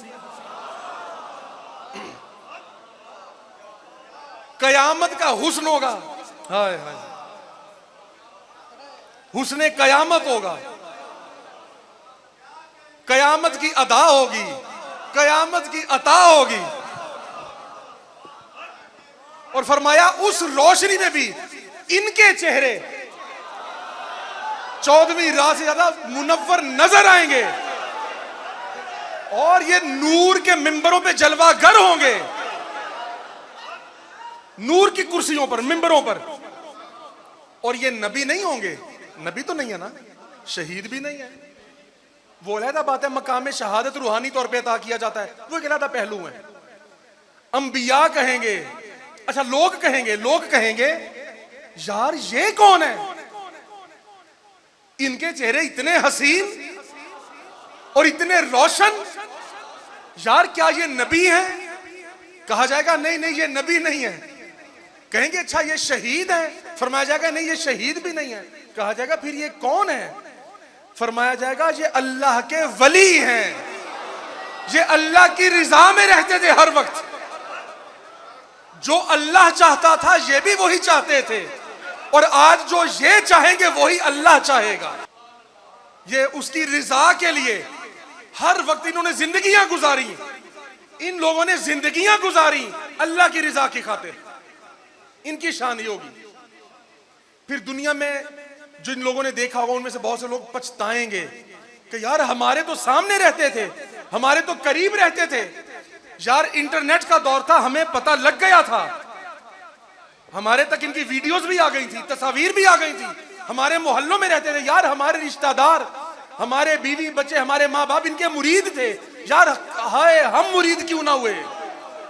कयामत का हुस्न होगा, हाय हाय, हुस्ने कयामत होगा, कयामत की अदा होगी, कयामत की अता होगी। और फरमाया उस रोशनी में भी इनके चेहरे 14वीं रात से ज्यादा मुनव्वर नजर आएंगे और ये नूर के मिंबरों पे जलवागर होंगे, नूर की कुर्सियों पर, मिंबरों पर। और ये नबी नहीं होंगे, नबी तो नहीं है ना, शहीद भी नहीं है, वो अलहदा बात है, मकाम शहादत रूहानी तौर पे अता किया जाता है, वो एक अलहदा पहलू है। अंबिया कहेंगे, अच्छा लोग कहेंगे यार ये कौन है? इनके चेहरे इतने हसीन और इतने रोशन, यार क्या ये नबी हैं? कहा जाएगा नहीं नहीं ये नबी नहीं है। कहेंगे अच्छा ये शहीद है? फरमाया जाएगा नहीं ये शहीद भी नहीं है। कहा जाएगा फिर ये कौन है? फरमाया जाएगा ये अल्लाह के वली हैं, ये अल्लाह की रिजा में रहते थे हर वक्त, जो अल्लाह चाहता था ये भी वही चाहते थे और आज जो ये चाहेंगे वही अल्लाह चाहेगा। ये उसकी रिजा के लिए हर वक्त इन्होंने जिंदगियां गुजारी, इन लोगों ने जिंदगियां गुजारी अल्लाह की रिजा की खातिर। इनकी शान ये होगी। फिर दुनिया में जिन लोगों ने देखा होगा उनमें से बहुत से लोग पछताएंगे कि यार हमारे तो सामने रहते थे, हमारे तो करीब रहते थे यार, इंटरनेट का दौर था, हमें पता लग गया था, हमारे तक इनकी वीडियोस भी आ गई थी, तस्वीर भी आ गई थी, हमारे मोहल्लों में रहते थे यार, हमारे रिश्तेदार, हमारे बीवी बच्चे, हमारे माँ बाप इनके मुरीद थे यार, हाय हम मुरीद क्यों ना हुए,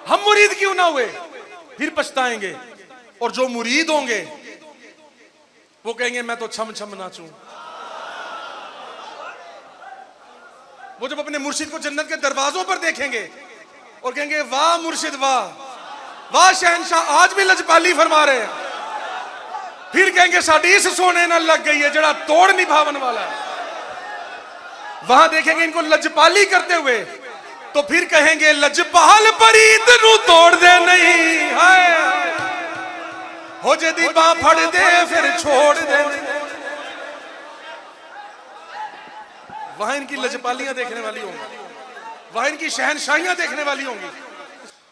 हम मुरीद क्यों ना हुए। फिर पछताएंगे। और जो मुरीद होंगे वो कहेंगे मैं तो छम छम नाचूं। वो जब अपने मुर्शिद को जन्नत के दरवाजों पर देखेंगे और कहेंगे वाह मुर्शिद वाह, वाह शहनशाह, आज भी लजपाली फरमा रहे हैं। फिर कहेंगे साडी इस सोने न लग गई है जड़ा तोड़ निभावन वाला है। वहां देखेंगे इनको लजपाली करते हुए तो फिर कहेंगे लजपाल परीत नू तोड़ दे नहीं, हाय हो जदी बां फड़ दे फिर छोड़ दे। वहां इनकी लजपालियां देखने वाली होंगी, वहां इनकी शहनशाहियां देखने वाली होंगी।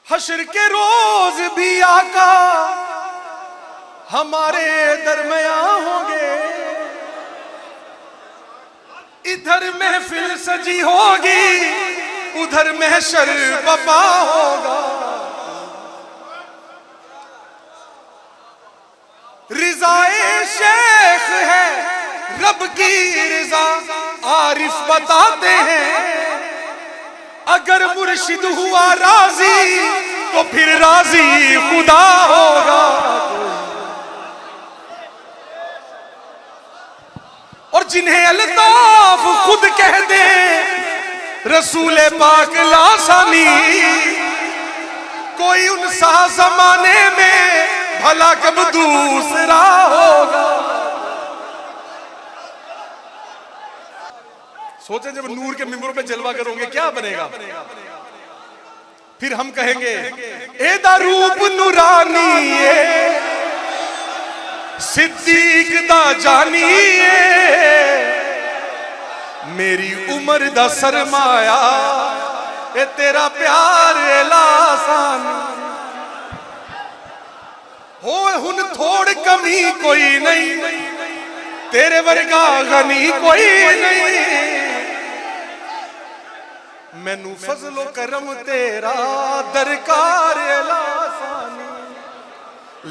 हश्र के रोज भी आका हमारे दरमियां होंगे, इधर महफिल सजी होगी उधर महशर बपा होगा। रिजाए शेख है रब की रिजा, आरिफ बताते हैं अगर मुर्शिद हुआ राजी तो फिर राजी खुदा होगा। और जिन्हें अल्ताफ खुद कह दे रसूल पाक लासानी, कोई उनसा जमाने में भला कब दूसरा होगा। सोचे जब नूर के मिंबरों पे जलवा करोगे क्या बनेगा। फिर हम कहेंगे एदा रूप नूरानी सिद्दीक दा जानी मेरी उम्र दा सरमाया ए तेरा प्यार लासानी हो। हुन थोड़ कमी कोई नहीं तेरे वर्गा गनी कोई नहीं, मैनू फजलो करम तेरा दरकार लासानी,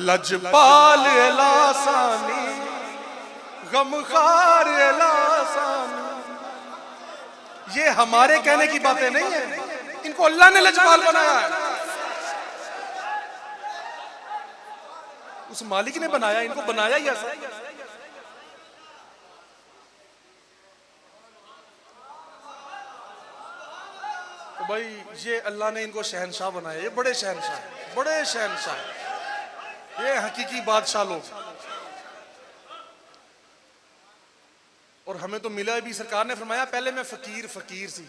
लजपाल लासानी, गमखार लासानी। ये हमारे कहने की बातें नहीं है, इनको अल्लाह ने लजपाल बनाया है, उस मालिक ने बनाया, इनको बनाया ही ऐसा। तो भाई ये अल्लाह ने इनको शहनशाह बनाया, ये बड़े शहनशाह, बड़े शहनशाह, ये हकीकी बादशाह लोग। और हमें तो मिला भी, सरकार ने फरमाया पहले मैं फकीर फकीर सी,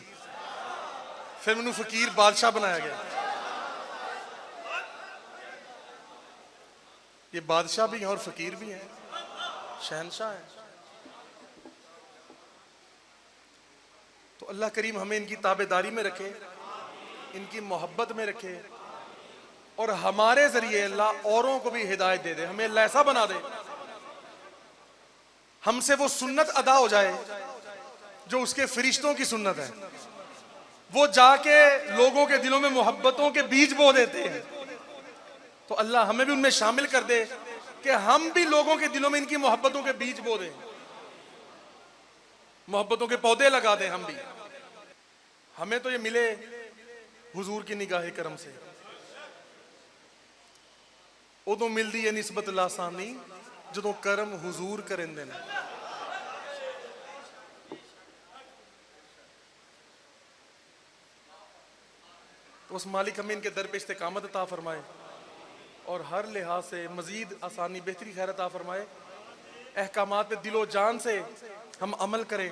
फिर मैंने फकीर बादशाह बनाया गया। ये बादशाह भी हैं और फकीर भी हैं, शहनशाह हैं। तो अल्लाह करीम हमें इनकी ताबेदारी में रखे, इनकी मोहब्बत में रखे और हमारे जरिए अल्लाह औरों को भी हिदायत दे दे, हमें अल्लाह ऐसा बना दे हमसे वो सुन्नत अदा हो जाए जो उसके फरिश्तों की सुन्नत है। वो जाके लोगों के दिलों में मोहब्बतों के बीज बो देते हैं। तो अल्लाह हमें भी उनमें शामिल कर दे कि हम भी लोगों के दिलों में इनकी मोहब्बतों के बीज बो दें, मोहब्बतों के पौधे लगा दें हम भी। हमें तो ये मिले हुजूर की निगाह करम से, उदों मिलती है निस्बत लासानी जो करम हुजूर करेंदे ने। तो उस मालिक हमें इनके दर पे इस्तेकामत अता फरमाए और हर लिहाज से मजीद आसानी बेहतरी खैर अता फरमाए। अहकामात पे दिलो जान से हम अमल करें,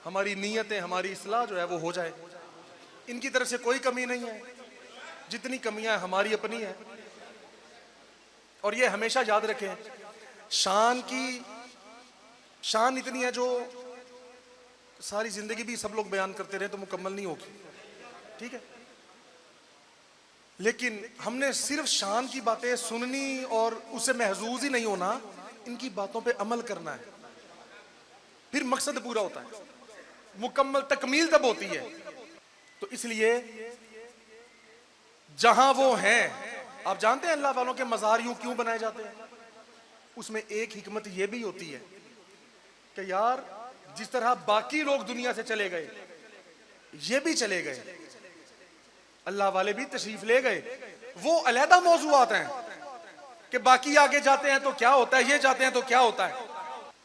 हमारी नीयतें, हमारी इस्लाह जो है वो हो जाए। इनकी तरफ से कोई कमी नहीं है, जितनी कमियां हमारी अपनी है। और ये हमेशा याद रखें, शान इतनी है जो सारी जिंदगी भी सब लोग बयान करते रहे तो मुकम्मल नहीं होगी। ठीक है, लेकिन हमने सिर्फ शान की बातें सुननी और उससे महजूज ही नहीं होना, इनकी बातों पे अमल करना है, फिर मकसद पूरा होता है, मुकम्मल तकमील तब होती है। तो इसलिए जहां वो हैं, आप जानते हैं अल्लाह वालों के मज़ार यूं क्यों बनाए जाते हैं? उसमें एक हिकमत यह भी होती है कि यार जिस तरह बाकी लोग दुनिया से चले गए, ये भी चले गए, अल्लाह वाले भी तशरीफ ले गए, वो अलहदा मौजूआत हैं कि बाकी आगे जाते हैं तो क्या होता है, ये जाते हैं तो क्या होता है।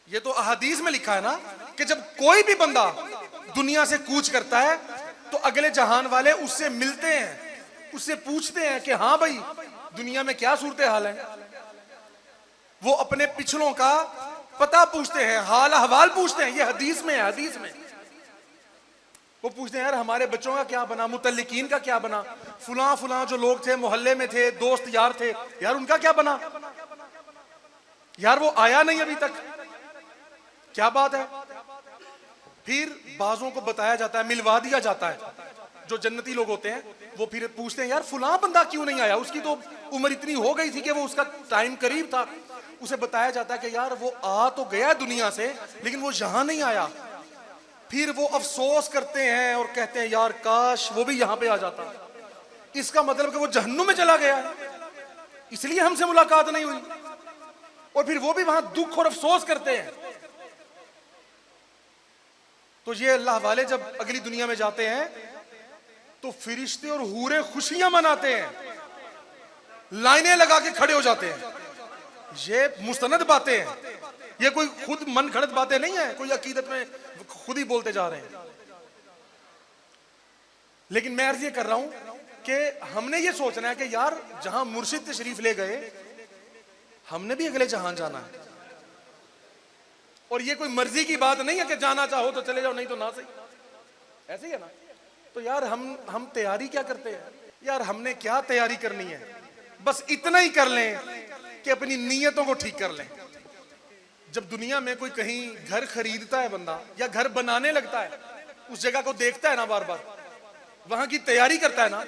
ये तो अहादीस में लिखा है ना कि जब कोई भी बंदा दुनिया से कूच करता है तो अगले जहान वाले उससे मिलते हैं, उससे पूछते हैं कि हाँ भाई दुनिया में क्या सूरत हाल है। वो अपने पिछलों का पता पूछते हैं, हाल अहवाल पूछते हैं। ये हदीस में है, हदीस में वो पूछते हैं यार हमारे बच्चों का क्या बना, मुतल्लिकीन का क्या बना, फुला फुला जो लोग थे मोहल्ले में थे, दोस्त यार थे, यार उनका क्या बना, यार वो आया नहीं अभी तक, क्या बात है। फिर बाजों को बताया जाता है, मिलवा दिया जाता है। जो जन्नती लोग होते हैं वो फिर पूछते हैं यार फुला बंदा क्यों नहीं आया, उसकी तो उम्र इतनी हो गई थी कि वो उसका टाइम करीब था। उसे बताया जाता है कि यार वो आ तो गया दुनिया से लेकिन वो यहां नहीं आया। फिर वो अफसोस करते हैं और कहते हैं यार काश वो भी यहां पे आ जाता। इसका मतलब कि वो जहन्नुम में चला गया है, इसलिए हमसे मुलाकात नहीं हुई। और फिर वो भी वहां दुख और अफसोस करते हैं। तो ये अल्लाह वाले जब अगली दुनिया में जाते हैं तो फिरिश्ते और हूरे खुशियां मनाते हैं, लाइनें लगा के खड़े हो जाते हैं। ये मुस्तनद बातें हैं, ये कोई खुद मन घड़त बातें नहीं है, कोई अकीदत में खुद ही बोलते जा रहे हैं। लेकिन मैं अर्ज ये कर रहा हूं कि हमने ये सोचना है कि यार जहां मुर्शिद तशरीफ ले गए हमने भी अगले जहां जाना है। और ये कोई मर्जी की बात नहीं है कि जाना चाहो तो चले जाओ, नहीं तो ना सही, ऐसे ही है ना। तो यार हम तैयारी क्या करते हैं? यार हमने क्या तैयारी करनी है, बस इतना ही कर लें कि अपनी नीयतों को ठीक कर लें। जब दुनिया में कोई कहीं घर खरीदता है बंदा या घर बनाने लगता है, उस जगह को देखता है ना, बार बार वहां की तैयारी करता है ना,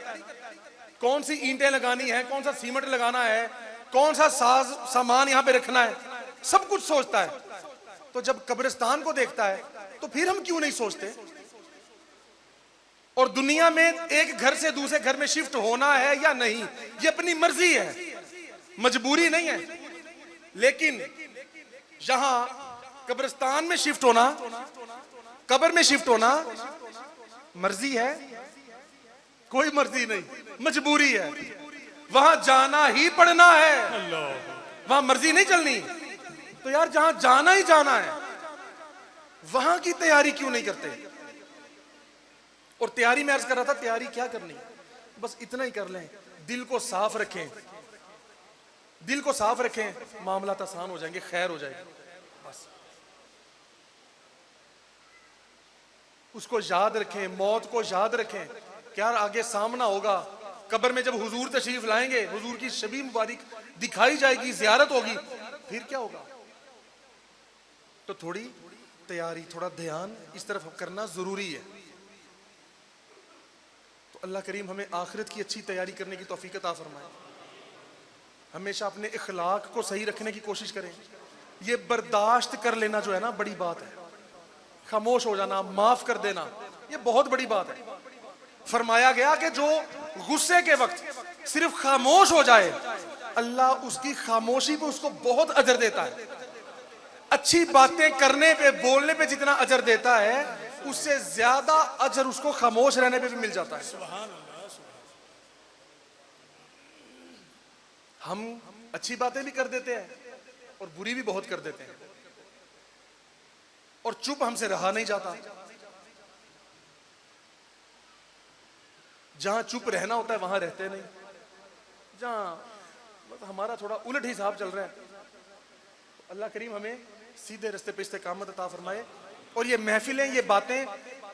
कौन सी ईंटें लगानी है, कौन सा सीमेंट लगाना है, कौन सा सामान यहां पे रखना है, सब कुछ सोचता है। तो जब कब्रिस्तान को देखता है तो फिर हम क्यों नहीं सोचते? और दुनिया में एक घर से दूसरे घर में शिफ्ट होना है या नहीं, ये अपनी मर्जी है, मजबूरी नहीं है। लेकिन जहां कब्रिस्तान में शिफ्ट होना, कब्र में शिफ्ट होना मर्जी है, कोई मर्जी नहीं, मजबूरी है। वहां जाना ही पड़ना है, वहां मर्जी नहीं चलनी। तो यार जहां जाना ही जाना है वहां की तैयारी क्यों नहीं करते? और तैयारी में अर्ज कर रहा था, तैयारी क्या करनी, बस इतना ही कर लें, दिल को साफ रखें, दिल को साफ रखें, मामला आसान हो जाएंगे, खैर हो जाएगी। बस उसको याद रखें, मौत को याद रखें, क्या आगे सामना होगा। कब्र में जब हुजूर तशरीफ लाएंगे, हुजूर की शबी मुबारक दिखाई जाएगी, जियारत होगी, फिर क्या होगा। तो थोड़ी तैयारी, थोड़ा ध्यान इस तरफ करना जरूरी है। तो अल्लाह करीम हमें आखिरत की अच्छी तैयारी करने की तौफीक अता फरमाए। हमेशा अपने इखलाक को सही रखने की कोशिश करें। ये बर्दाश्त कर लेना जो है ना, बड़ी बात है। खामोश हो जाना, माफ कर देना, ये बहुत बड़ी बात है। फरमाया गया कि जो गुस्से के वक्त सिर्फ खामोश हो जाए, अल्लाह उसकी खामोशी पे उसको बहुत अजर देता है। अच्छी बातें करने पे, बोलने पे जितना अजर देता है, उससे ज्यादा अजर उसको खामोश रहने पे भी मिल जाता है। हम अच्छी बातें भी कर देते हैं और बुरी भी बहुत कर देते हैं, और चुप हमसे रहा नहीं जाता। जहां चुप रहना होता है वहां रहते नहीं। जहां हमारा थोड़ा उलट हिसाब चल रहा है, तो अल्लाह करीम हमें सीधे रास्ते पे इस्तेकामत अता फरमाए। और ये महफिलें, ये बातें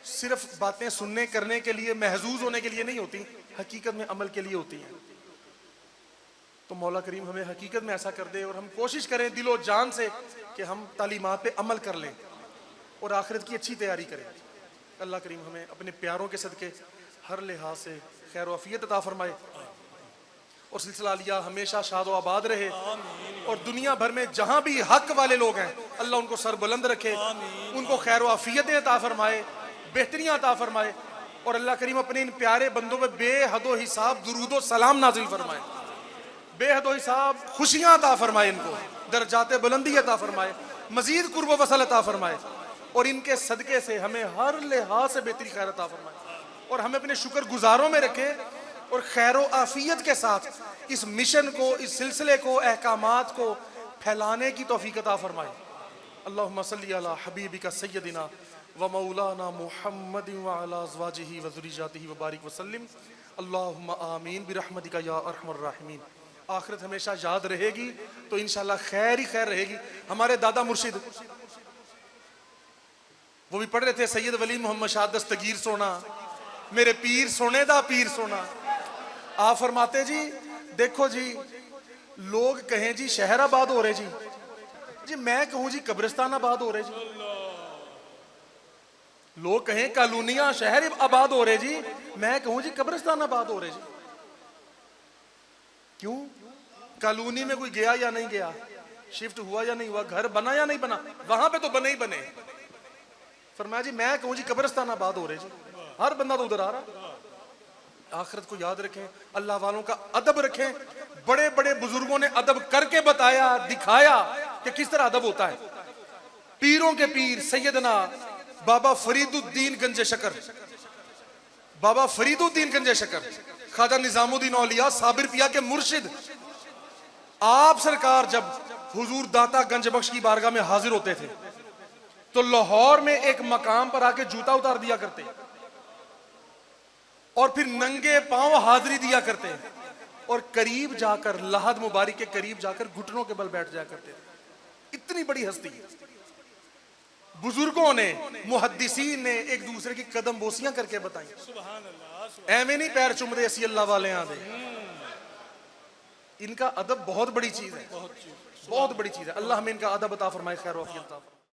सिर्फ बातें सुनने करने के लिए, महजूज होने के लिए नहीं होती, हकीकत में अमल के लिए होती हैं। तो मौला करीम हमें हकीकत में ऐसा कर दे और हम कोशिश करें दिलो जान से कि हम तालीमात पे अमल कर लें और आखिरत की अच्छी तैयारी करें। अल्लाह करीम हमें अपने प्यारों के सदके हर लिहाज से खैर व आफियत अता फरमाए। और सिलसिला लिया हमेशा शादो आबाद रहे और दुनिया भर में जहां भी हक वाले लोग हैं अल्लाह उनको सर बुलंद रखे, उनको खैर आफियतें अता फरमाए, बेहतरियां अता फरमाए और अल्लाह करीम अपने इन प्यारे बंदों पे बेहदो हिसाब दुरूदो सलाम नाजिल फरमाए, बेहदो हिसाब खुशियां अता फरमाए, इनको दर्जाते बुलंदी अता फरमाए, मजीद कुर्ब वसल अता फरमाए और इनके सदके से हमें हर लिहाज से बेहतरी खैर अता फरमाए और हमें अपने शुक्र गुजारों में रखे और खैरो आफियत के साथ इस मिशन को, इस सिलसिले को, अहकामात को फैलाने की तौफीक अता फरमाए। अल्लाहुम्मा सल्ली अला हबीबिका सय्यदिना व मौलाना मुहम्मद व अला अज़वाजिही व ज़ुर्रिय्यातिही व बारिक व सल्लिम। अल्लाहुम्मा आमीन बिरहमतिका या अरहमर राहिमीन। आखिरत हमेशा याद रहेगी तो इंशाअल्लाह खैर ही खैर रहेगी। हमारे दादा मुर्शिद वो भी पढ़ रहे थे, सैयद वली मोहम्मद शाह दस्तगीर सोना, मेरे पीर सोने दा पीर सोना। आप फरमाते जी, देखो जी, लोग कहें जी शहर आबाद हो रहे जी मैं कहूं जी कब्रिस्तान आबाद हो रहे जी। लोग कहें कॉलोनियां शहर आबाद हो रहे जी, मैं कहूं जी कब्रिस्तान आबाद हो रहे जी। क्यों? कॉलोनी में कोई गया या नहीं गया, शिफ्ट हुआ या नहीं हुआ, घर बना या नहीं बना, वहां पे तो बने ही बने। फरमाया जी मैं कहूं जी कब्रिस्तान आबाद हो रहे जी, हर बंदा तो उधर आ रहा। आखिरत को याद रखें, अल्लाह वालों का अदब रखें। बड़े बड़े बुजुर्गों ने अदब करके बताया, दिखाया कि किस तरह अदब होता है। पीरों के पीर सैयदना बाबा फरीदुद्दीन गंजे शकर, बाबा फरीदुद्दीन गंजे शकर, ख्वाजा निजामुद्दीन औलिया साबिर पिया के मुर्शिद, आप सरकार जब हुजूर दाता गंज बख्श की बारगाह में हाजिर होते थे तो लाहौर में एक मकाम पर आके जूता उतार दिया करते और फिर नंगे पांव हाजिरी दिया करते और करीब जाकर लहद मुबारक के करीब जाकर घुटनों के बल बैठ जाया करते थे। इतनी बड़ी हस्ती बुजुर्गों ने, मुहद्दिसीन ने एक दूसरे की कदम बोसियां करके बताई। एवें नहीं पैर चुमदे असी अल्लाह वाले आदे। इनका अदब बहुत बड़ी चीज है, बहुत बड़ी चीज है। अल्लाह हमें इनका अदब अता फरमाए, खैर वाफियत अता फरमाए।